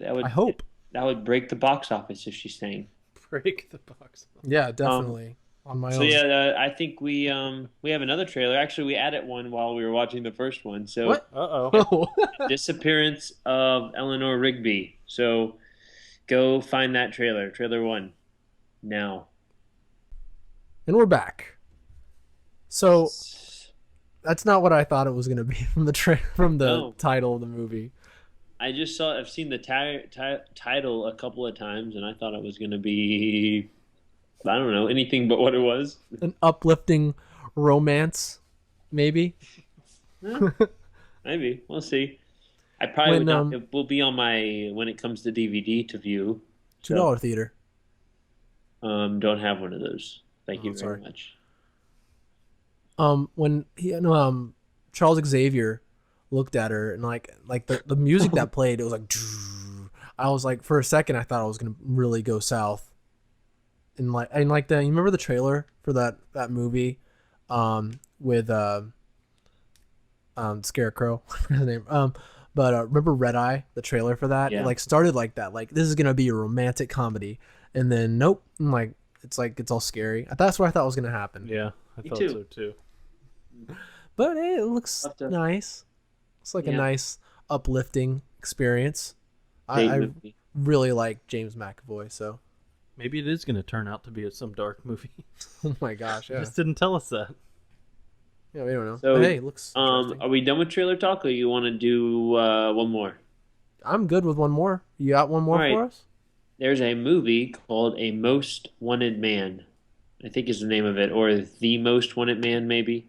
I hope that would break the box office if she sang. Break the box office. Yeah, definitely. On my own. So yeah, I think we have another trailer. Actually, we added one while we were watching the first one. So what? Disappearance of Eleanor Rigby. So go find that trailer. Trailer 1 now. And we're back. So that's not what I thought it was going to be from the title of the movie. I've seen the title a couple of times, and I thought it was going to be, I don't know, anything but what it was. An uplifting romance, maybe. Maybe. We'll see. I probably would not, it will be on my, when it comes to DVD to view. $2 theater. Don't have one of those. Thank you very much. When Charles Xavier looked at her and like the music that played, it was like, I was like, for a second I thought I was gonna really go south. And you remember the trailer for that movie, with Scarecrow, his name. But remember Red Eye, the trailer for that? Yeah. It started like that, like this is gonna be a romantic comedy, and then nope, it's all scary. That's what I thought was gonna happen. Yeah, I thought so too. But it looks nice. It's like a nice uplifting experience. I really like James McAvoy, so maybe it is going to turn out to be some dark movie. Oh my gosh! Yeah. Just didn't tell us that. Yeah, we don't know. So, but hey, it looks. Are we done with trailer talk, or you want to do one more? I'm good with one more. You got one more for us? There's a movie called A Most Wanted Man, I think is the name of it, or The Most Wanted Man, maybe.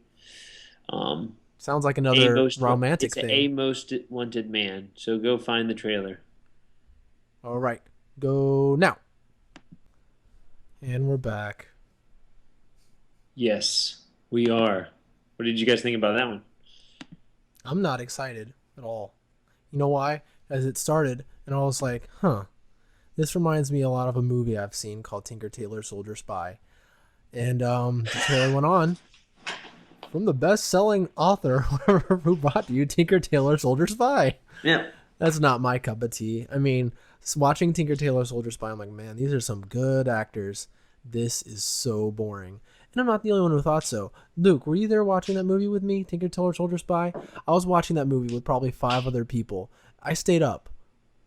Sounds like another romantic thing. A Most Wanted Man. So go find the trailer. All right, go now. And we're back. Yes, we are. What did you guys think about that one? I'm not excited at all. You know why? As it started, and I was like, this reminds me a lot of a movie I've seen called Tinker Tailor Soldier Spy. And the trailer went on. From the best-selling author who brought you Tinker Tailor Soldier Spy. Yeah. That's not my cup of tea. I mean, watching Tinker Tailor Soldier Spy, I'm like, man, these are some good actors. This is so boring. And I'm not the only one who thought so. Luke, were you there watching that movie with me, Tinker Tailor Soldier Spy? I was watching that movie with probably 5 other people. I stayed up,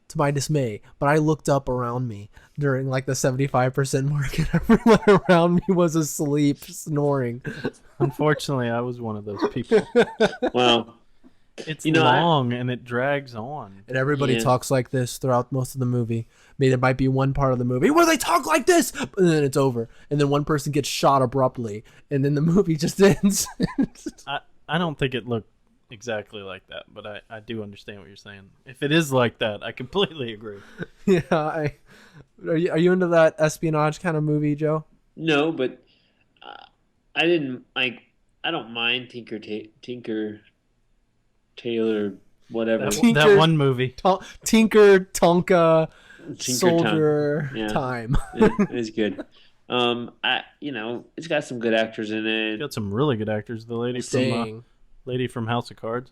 to my dismay, but I looked up around me during like the 75% mark, and everyone around me was asleep, snoring. Unfortunately, I was one of those people. Well, it's long and it drags on. And everybody talks like this throughout most of the movie. Maybe there might be one part of the movie where they talk like this, and then it's over. And then one person gets shot abruptly, and then the movie just ends. I don't think it looked exactly like that, but I do understand what you're saying. If it is like that, I completely agree. Yeah, are you into that espionage kind of movie, Joe? No, but I didn't like. I don't mind Tinker Tailor, whatever. That one movie. Tinker Tonka Soldier Time. It's good. It's got some good actors in it. It's got some really good actors. The lady from House of Cards.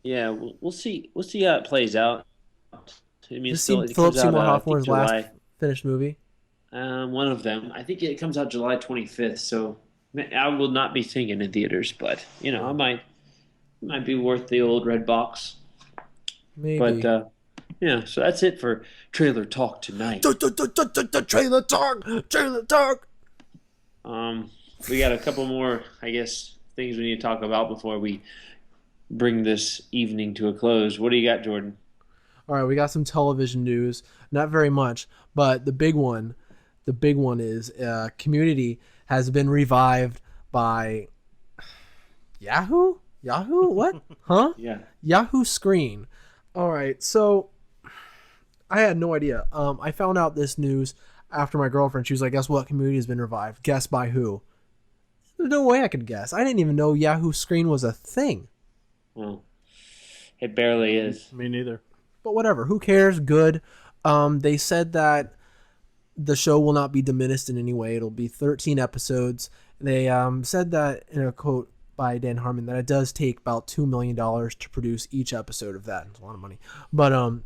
Yeah, we'll see. We'll see how it plays out. I mean, Just see Philip Seymour Hoffman's last finished movie. One of them. I think it comes out July 25th. So I will not be seeing it in theaters, but I might be worth the old red box. Maybe. But so that's it for trailer talk tonight. Trailer talk. We got a couple more, I guess, things we need to talk about before we bring this evening to a close. What do you got, Jordan? All right, we got some television news. Not very much, but the big one is Community has been revived by Yahoo? What? Huh? Yeah. Yahoo Screen. All right, so I had no idea. I found out this news after my girlfriend. She was like, guess what? Community has been revived. Guess by who? There's no way I could guess. I didn't even know Yahoo Screen was a thing. Well, it barely is. Me neither. But whatever. Who cares? Good. They said that the show will not be diminished in any way. It'll be 13 episodes. They said that in a quote by Dan Harmon that it does take about $2 million to produce each episode of that. It's a lot of money. But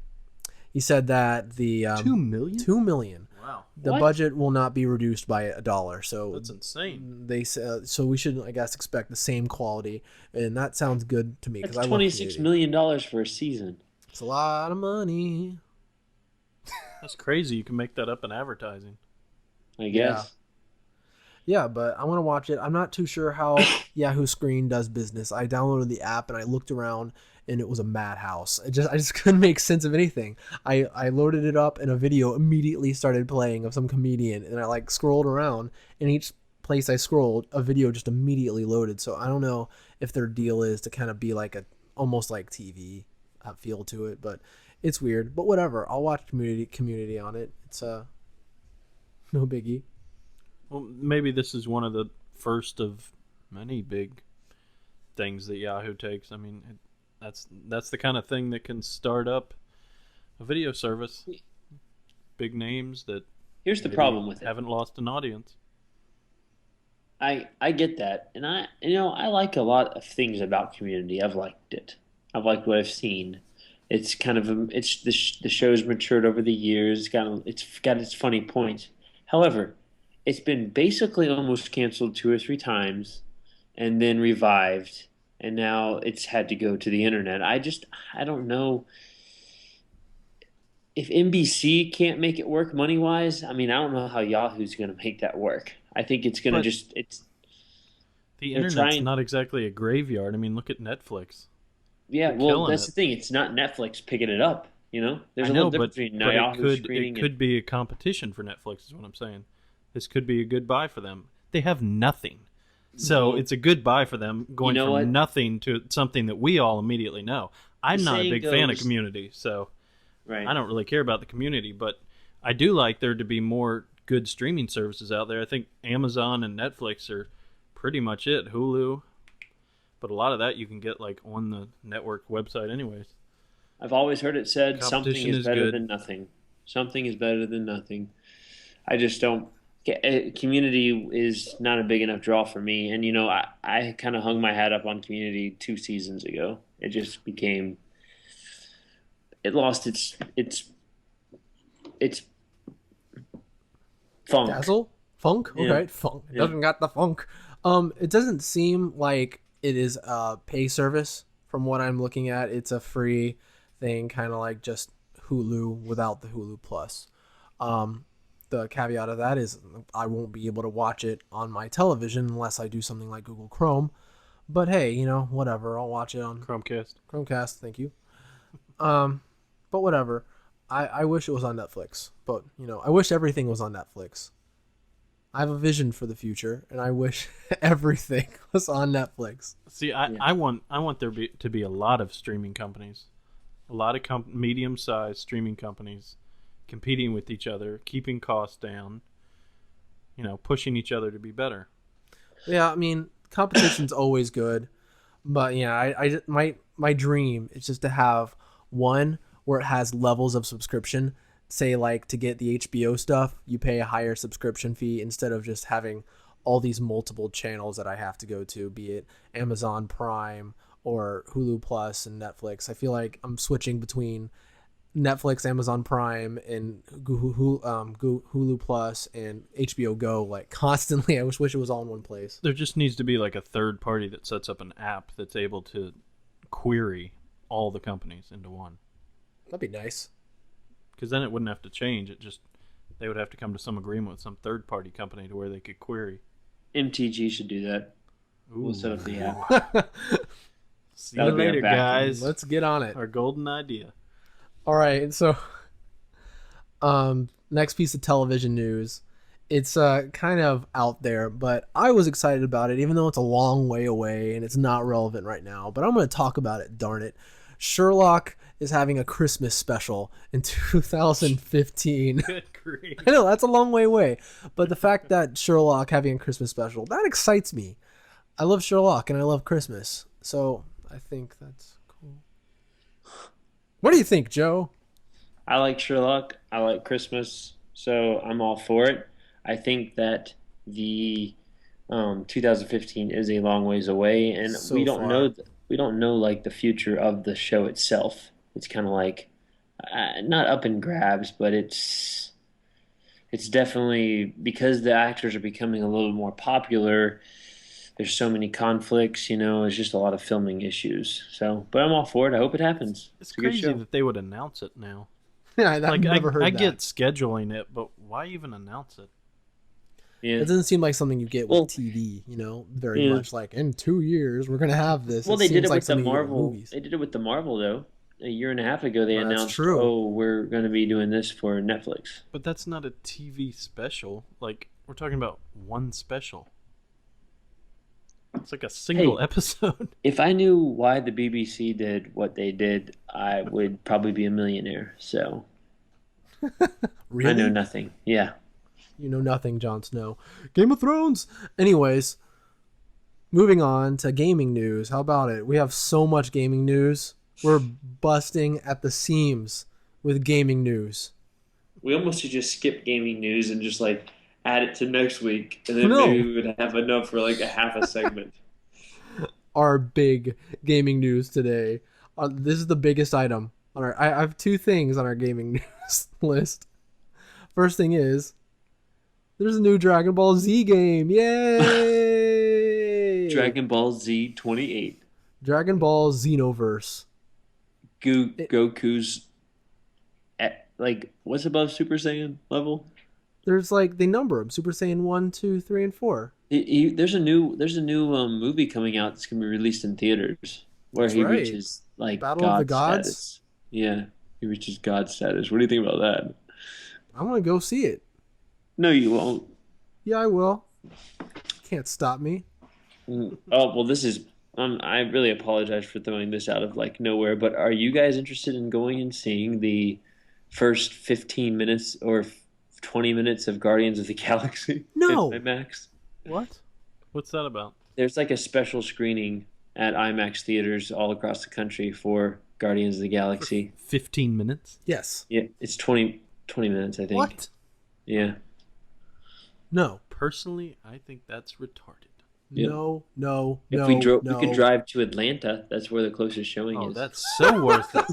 he said that the $2 million? $2 million. Wow. The budget will not be reduced by $1. So that's insane. They so we should, I guess, expect the same quality, and that sounds good to me because That's $26 million for a season. It's a lot of money. That's crazy. You can make that up in advertising. I guess. Yeah, but I want to watch it. I'm not too sure how Yahoo Screen does business. I downloaded the app and I looked around, and it was a madhouse. I just couldn't make sense of anything. I loaded it up, and a video immediately started playing of some comedian, and I scrolled around, and each place I scrolled, a video just immediately loaded. So I don't know if their deal is to kind of be like almost like TV feel to it, but it's weird. But whatever, I'll watch Community on it. It's no biggie. Well, maybe this is one of the first of many big things that Yahoo takes. I mean, that's the kind of thing that can start up a video service. Big names that here's the problem with it. Haven't lost an audience. I get that, and I like a lot of things about Community. I've liked it. I've liked what I've seen. It's kind of the show's matured over the years. It's got its funny points. However, it's been basically almost canceled 2 or 3 times, and then revived, and now it's had to go to the internet. I don't know if NBC can't make it work money wise. I mean, I don't know how Yahoo's going to make that work. I think it's going to the internet's not exactly a graveyard. I mean, look at Netflix. Yeah, well, that's the thing. It's not Netflix picking it up. There's a little difference between Yahoo screening. It could be a competition for Netflix, is what I'm saying. This could be a good buy for them. They have nothing. So it's a good buy for them going from nothing to something that we all immediately know. I'm not a big fan of Community, so I don't really care about the Community, but I do like there to be more good streaming services out there. I think Amazon and Netflix are pretty much it. Hulu, but a lot of that you can get like on the network website, anyways. I've always heard it said something Competition is is better good. than nothing. Something is better than nothing. I just don't. Community is not a big enough draw for me, and I kind of hung my hat up on Community 2 seasons ago. It just became. It lost its funk. Dazzle? Funk? Yeah. Okay, funk. It Yeah. doesn't got the funk. It doesn't seem like it is a pay service from what I'm looking at. It's a free thing, kind of like just Hulu without the Hulu Plus. The caveat of that is I won't be able to watch it on my television unless I do something like Google Chrome. But hey, whatever. I'll watch it on Chromecast. Thank you. But whatever. I wish it was on Netflix. But, I wish everything was on Netflix. I have a vision for the future, and I wish everything was on Netflix. See, I want there to be a lot of streaming companies, a lot of medium-sized streaming companies competing with each other, keeping costs down, pushing each other to be better. Yeah, I mean, competition's always good, but yeah, my dream is just to have one where it has levels of subscription. Say, like, to get the HBO stuff, you pay a higher subscription fee instead of just having all these multiple channels that I have to go to, be it Amazon Prime or Hulu Plus and Netflix. I feel like I'm switching between Netflix, Amazon Prime, and Hulu Plus and HBO Go like constantly. I wish it was all in one place. There just needs to be like a third party that sets up an app that's able to query all the companies into one. That'd be nice. Because then it wouldn't have to change. They would have to come to some agreement with some third party company to where they could query. MTG should do that. Ooh. We'll set up the app. See you later, guys. Let's get on it. Our golden idea. All right, so next piece of television news. It's kind of out there, but I was excited about it, even though it's a long way away and it's not relevant right now. But I'm going to talk about it, darn it. Sherlock is having a Christmas special in 2015. Good grief. I know, that's a long way away. But the fact that Sherlock having a Christmas special, that excites me. I love Sherlock and I love Christmas. So I think that's cool. What do you think, Joe? I like Sherlock. I like Christmas. So I'm all for it. I think that the 2015 is a long ways away, and So we don't far. know. We don't know like the future of the show itself. It's kind of like not up in grabs, but it's definitely because the actors are becoming a little more popular. There's so many conflicts, it's just a lot of filming issues. So, but I'm all for it. I hope it happens. It's a good crazy show. that they would announce it now. Yeah, I've never heard I that. get scheduling it, but why even announce it? Yeah. It doesn't seem like something you get with Well, TV, very yeah. much like in 2 years we're gonna have this. Well, they did seems it like with the something you get with Marvel. movies. They did it with the Marvel though. A year and a half ago, they Oh, that's announced, true. "Oh, we're going to be doing this for Netflix." But that's not a TV special. Like, we're talking about one special. It's like a single episode. If I knew why the BBC did what they did, I would probably be a millionaire. So Really? I know nothing. Yeah. You know nothing, Jon Snow. Game of Thrones. Anyways, moving on to gaming news. How about it? We have so much gaming news. We're busting at the seams with gaming news. We almost should just skip gaming news and just like add it to next week, and then No. maybe we would have enough for like a half a segment. Our big gaming news today. This is the biggest item on our. I have two things on our gaming news list. First thing is, there's a new Dragon Ball Z game. Yay! Dragon Ball Z 28. Dragon Ball Xenoverse. Goku's at like what's above Super Saiyan level? There's like they number them: Super Saiyan 1, 2, 3, and 4. There's a new movie coming out that's gonna be released in theaters where That's he right. reaches like Battle of the Gods? status. Yeah, he reaches God status. What do you think about that? I want to go see it. No, you won't. Yeah, I will. Can't stop me. Oh well, this is. I really apologize for throwing this out of like nowhere, but are you guys interested in going and seeing the first 15 minutes or 20 minutes of Guardians of the Galaxy No. in IMAX. What? What's that about? There's like a special screening at IMAX theaters all across the country for Guardians of the Galaxy. 15 minutes? Yes. Yeah, it's 20 minutes, I think. What? Yeah. No. Personally, I think that's retarded. Yep. No. If we could drive to Atlanta. That's where the closest showing Oh, is. that's so worth it.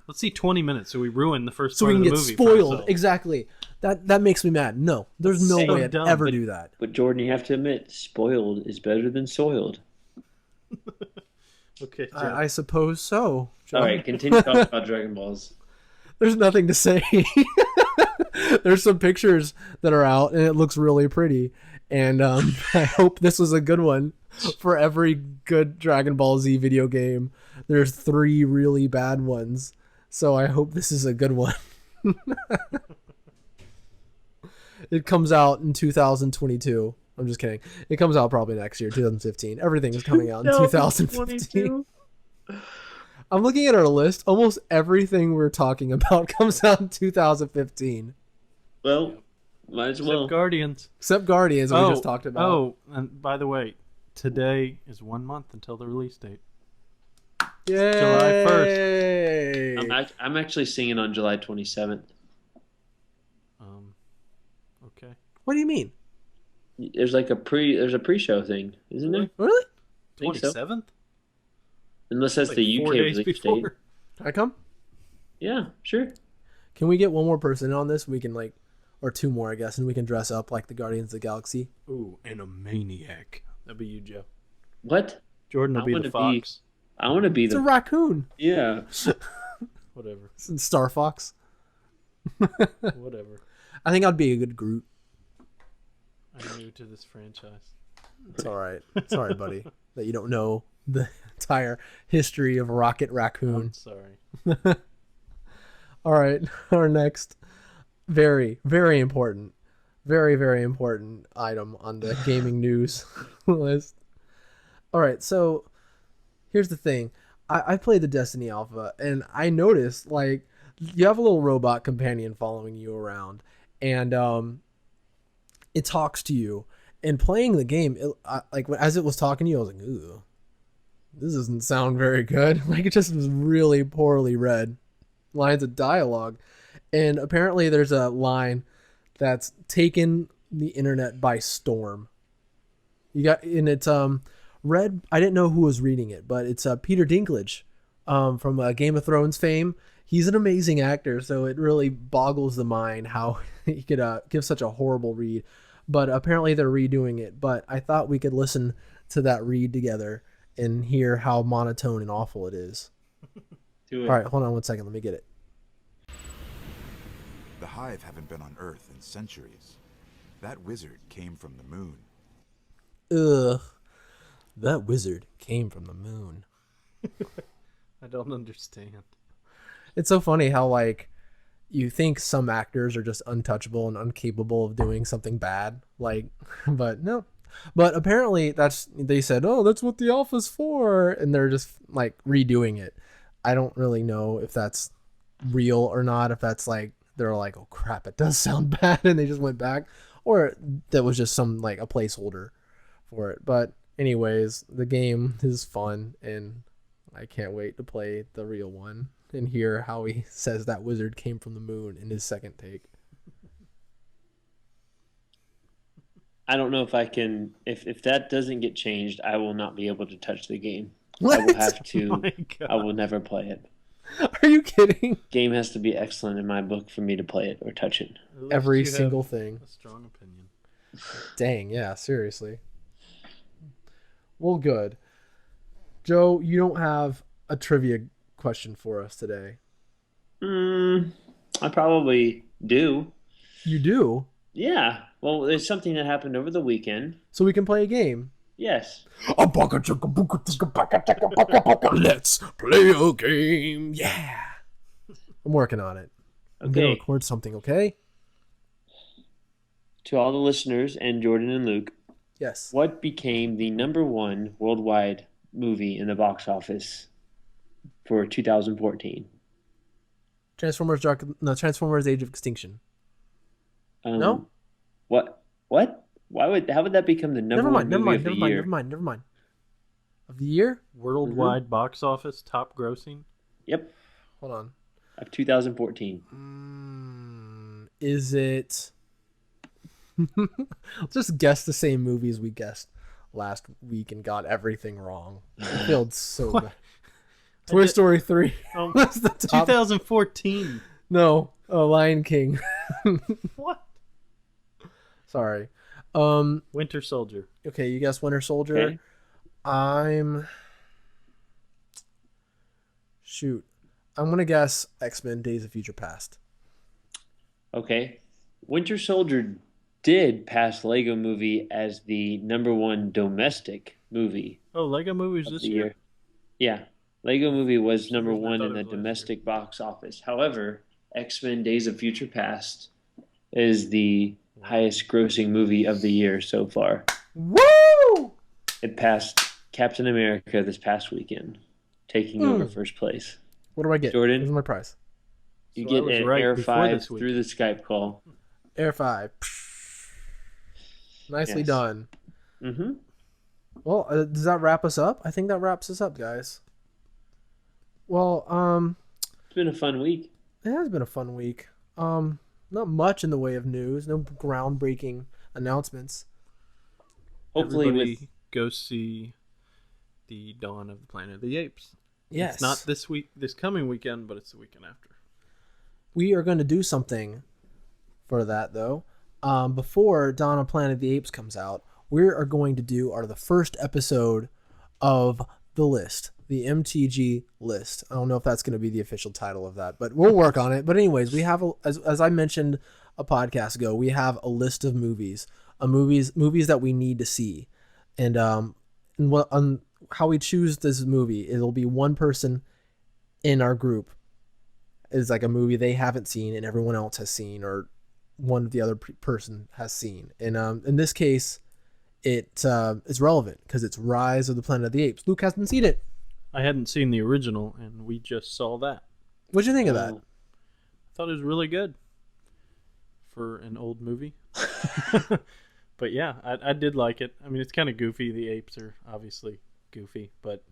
Let's see 20 minutes so we ruin the first So part we can of the get movie. for spoiled. ourselves. Exactly. That makes me mad. No. There's no So way I'd dumb, ever but- do that. But Jordan, you have to admit, spoiled is better than soiled. Okay, Joe. I suppose so. Joe. All right, continue talking about Dragon Balls. There's nothing to say. There's some pictures that are out, and it looks really pretty. And I hope this was a good one. For every good Dragon Ball Z video game, there's 3 really bad ones. So I hope this is a good one. It comes out in 2022. I'm just kidding. It comes out probably next year, 2015. Everything is coming out in 2015. I'm looking at our list. Almost everything we're talking about comes out in 2015. Well, might as well. Except Guardians. Except Guardians, we just talked about. Oh, and by the way, today is 1 month until the release date. Yay! July 1st. I'm actually singing on July 27th. Okay. What do you mean? There's like a pre-show thing, isn't there? Really? Think so. 27th? Unless that's Like the 4 UK days release before. date. Can I come? Yeah, sure. Can we get one more person on this? We can or 2 more, I guess, and we can dress up like the Guardians of the Galaxy. Ooh, and a maniac. That'd be you, Joe. What? Jordan will I be wanna the fox. I want to be It's a the raccoon. yeah. Whatever. Star Fox. Whatever. I think I'd be a good Groot. I'm new to this franchise. It's all right. It's all right, buddy. That you don't know the entire history of Rocket Raccoon. I'm sorry. All right. Our next very, very important, very, very important item on the gaming news list. All right. So here's the thing. I played the Destiny Alpha, and I noticed, you have a little robot companion following you around, and it talks to you. And playing the game, as it was talking to you, I was like, "Ooh, this doesn't sound very good." It just was really poorly read lines of dialogue. And apparently, there's a line that's taken the internet by storm. And it's read. I didn't know who was reading it, but it's Peter Dinklage, from Game of Thrones fame. He's an amazing actor, so it really boggles the mind how he could give such a horrible read. But apparently they're redoing it. But I thought we could listen to that read together and hear how monotone and awful it is. Do it. All right, hold on 1 second. Let me get it. The Hive haven't been on Earth in centuries. That wizard came from the moon. Ugh. That wizard came from the moon. I don't understand. It's so funny how, you think some actors are just untouchable and incapable of doing something bad. But no. But apparently they said, oh, that's what the alpha's for. And they're just redoing it. I don't really know if that's real or not. If that's they're like, oh crap, it does sound bad. And they just went back. Or that was just some a placeholder for it. But anyways, the game is fun. And I can't wait to play the real one and hear how he says that wizard came from the moon in his second take. I don't know if I can. If that doesn't get changed, I will not be able to touch the game. I will have to. Oh my God. I will never play it. Are you kidding? Game has to be excellent in my book for me to play it or touch it. At least Every you single have thing. A strong opinion. Dang, yeah, seriously. Well, good. Joe, you don't have a trivia question for us today. I probably do. You do? Yeah. Well, it's something that happened over the weekend. So we can play a game. Yes. Let's play a game. Yeah. I'm working on it. I'm going to Okay. record something, okay? To all the listeners and Jordan and Luke, Yes. what became the #1 worldwide movie in the box office for 2014? Transformers Age of Extinction. No? What? How would that become the number one movie of the year? Never mind. Of the year? Worldwide box office, top grossing. Yep. Hold on. Of 2014. Is it... I'll just guess the same movies we guessed last week and got everything wrong. I feel so bad. Toy Story 3 was the top. 2014. No, Lion King. What? Sorry. Winter Soldier. Okay, you guessed Winter Soldier. Okay. I'm gonna guess X-Men: Days of Future Past. Okay. Winter Soldier did pass Lego Movie as the number one domestic movie Oh, Lego movies of this the year? year. Yeah. Lego Movie was number I one thought in it the was last domestic box office. However, X-Men: Days of Future Past is the highest grossing movie of the year so far. Woo! It passed Captain America this past weekend, taking over first place. What do I get? Jordan? Where's my prize? You So I get was an right Air before 5 this week. through the Skype call. Air 5. Nicely Yes. done. Mm-hmm. Well, does that wrap us up? I think that wraps us up, guys. Well, It's been a fun week. it has been a fun week. Not much in the way of news. No groundbreaking announcements. Hopefully, Everybody go see the Dawn of the Planet of the Apes. Yes. It's not this coming weekend, but it's the weekend after. We are going to do something for that, though. Before Dawn of Planet of the Apes comes out, we are going to do the first episode of the list, the MTG list. I don't know if that's going to be the official title of that, but we'll work on it. But anyways, we have, as I mentioned a podcast ago, we have a list of movies that we need to see. And how we choose this movie, it'll be one person in our group is like a movie they haven't seen and everyone else has seen, or one of the other person has seen. And in this case, it's relevant because it's Rise of the Planet of the Apes. Luke hasn't seen it. I hadn't seen the original, and we just saw that. What'd you think of that? I thought it was really good for an old movie. But yeah, I did like it. I mean, it's kind of goofy. The apes are obviously goofy, but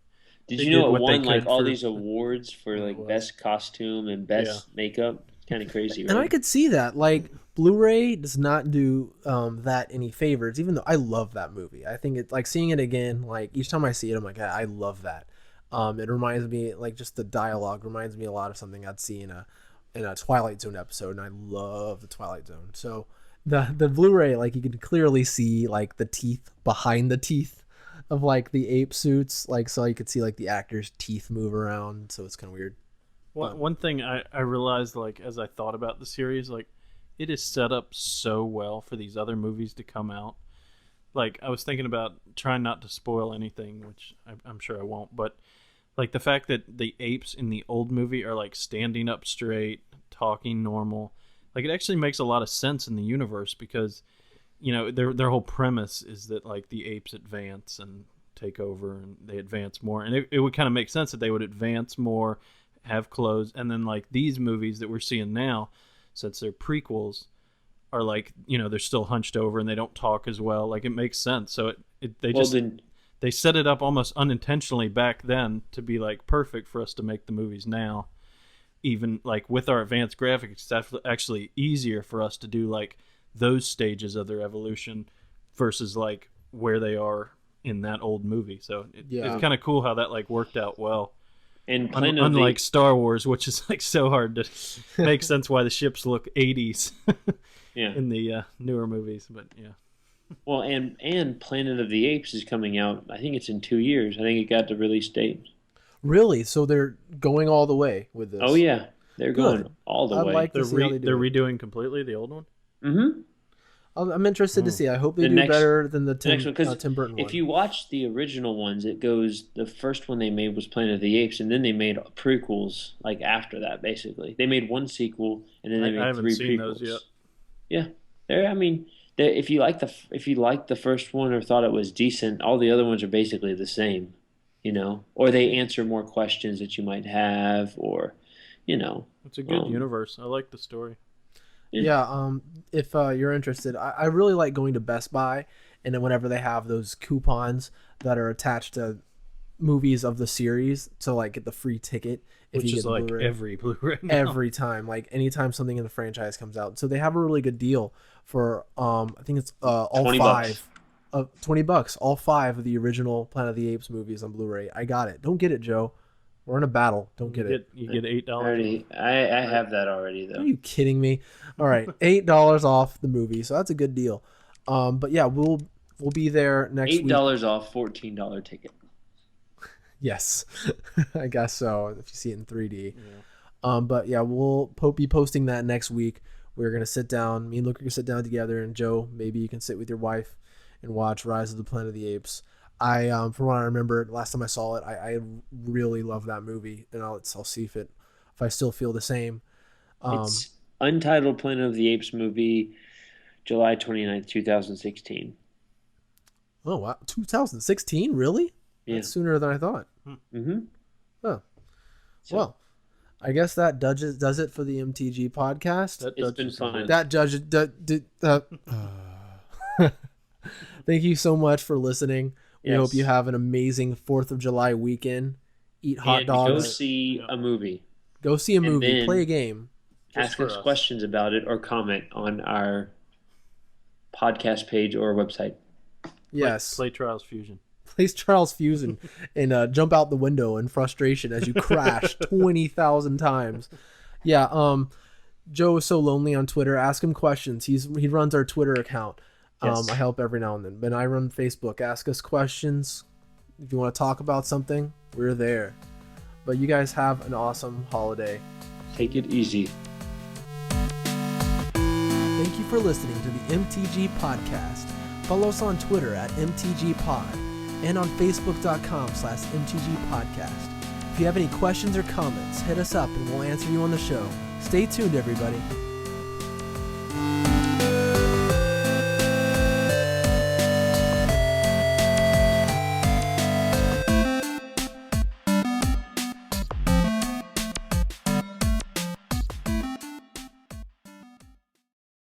did they you know did it what they won like could all for- these awards for like was. best costume and best makeup? It's kind of crazy, right? And I could see that. Like, Blu-ray does not do that any favors, even though I love that movie. I think it's like seeing it again, like each time I see it, I'm like, I love that. It reminds me, like, just the dialogue reminds me a lot of something I'd see in a Twilight Zone episode, and I love the Twilight Zone. So the Blu-ray, like, you can clearly see like the teeth behind the teeth of like the ape suits, like, so you could see like the actors' teeth move around. So it's kind of weird. One thing I realized, like, as I thought about the series, like, it is set up so well for these other movies to come out. Like, I was thinking about trying not to spoil anything, which I'm sure I won't, but like the fact that the apes in the old movie are like standing up straight, talking normal, like, it actually makes a lot of sense in the universe because, you know, their whole premise is that like the apes advance and take over and they advance more, and it would kind of make sense that they would advance more, have clothes, and then like these movies that we're seeing now, since they're prequels, are like, you know, they're still hunched over and they don't talk as well. Like, it makes sense. So they set it up almost unintentionally back then to be like perfect for us to make the movies now. Even like with our advanced graphics, it's actually easier for us to do like those stages of their evolution versus like where they are in that old movie. So it's kind of cool how that like worked out well. And unlike Star Wars, which is like so hard to make sense why the ships look 80s in the newer movies. But yeah. Well, and Planet of the Apes is coming out. I think it's in 2 years. I think it got the release date. Really? So they're going all the way with this? Oh yeah, they're going all the way. Like they're to see how they do they're it. redoing completely the old one. Mm-hmm. I'm interested to see. I hope they The do next- better than the next one, 'cause Tim Burton one. If you watch the original ones, it goes. The first one they made was Planet of the Apes, and then they made prequels like after that. Basically, they made one sequel, and then they I made haven't 3 seen prequels. those yet. Yeah, there. I mean, if you like the first one or thought it was decent, all the other ones are basically the same. You know, or they answer more questions that you might have, or, you know, It's a good universe. I like the story. Yeah. If you're interested, I really like going to Best Buy, and then whenever they have those coupons that are attached to movies of the series, to like get the free ticket if Which you is get the like Blu-ray. every Blu-ray now. Every time, like anytime something in the franchise comes out. So they have a really good deal for I think it's all $20. $20, all 5 of the original Planet of the Apes movies on Blu-ray. I got it. Don't get it, Joe. We're in a battle. Don't get it. You get $8. Already, I have that already though. Are you kidding me? All right, $8 off the movie, so that's a good deal. But yeah, we'll be there next week. $8 off, $14 ticket. Yes, I guess so. If you see it in 3D. Yeah. But yeah, we'll be posting that next week. We're gonna sit down. Me and Luke are gonna sit down together, and Joe, maybe you can sit with your wife and watch Rise of the Planet of the Apes. From what I remember, last time I saw it, I really love that movie, and I'll see if I still feel the same. It's Untitled Planet of the Apes movie, July 29th, 2016. Oh wow, 2016, really? Yeah. That's sooner than I thought. Mm-hmm. Oh, well, I guess that does it for the MTG podcast. It's been fun. That judges. Thank you so much for listening. We hope you have an amazing 4th of July weekend. Eat hot dogs. Go see a movie. Go see a movie. Play a game. Ask us questions about it or comment on our podcast page or website. Yes. Play Trials Fusion. Play Trials Fusion and jump out the window in frustration as you crash 20,000 times. Yeah. Joe is so lonely on Twitter. Ask him questions. He runs our Twitter account. Yes. I help every now and then. But I run Facebook. Ask us questions. If you want to talk about something, we're there. But you guys have an awesome holiday. Take it easy. Thank you for listening to the MTG Podcast. Follow us on Twitter at MTGPod and on Facebook.com/MTG Podcast. If you have any questions or comments, hit us up and we'll answer you on the show. Stay tuned, everybody.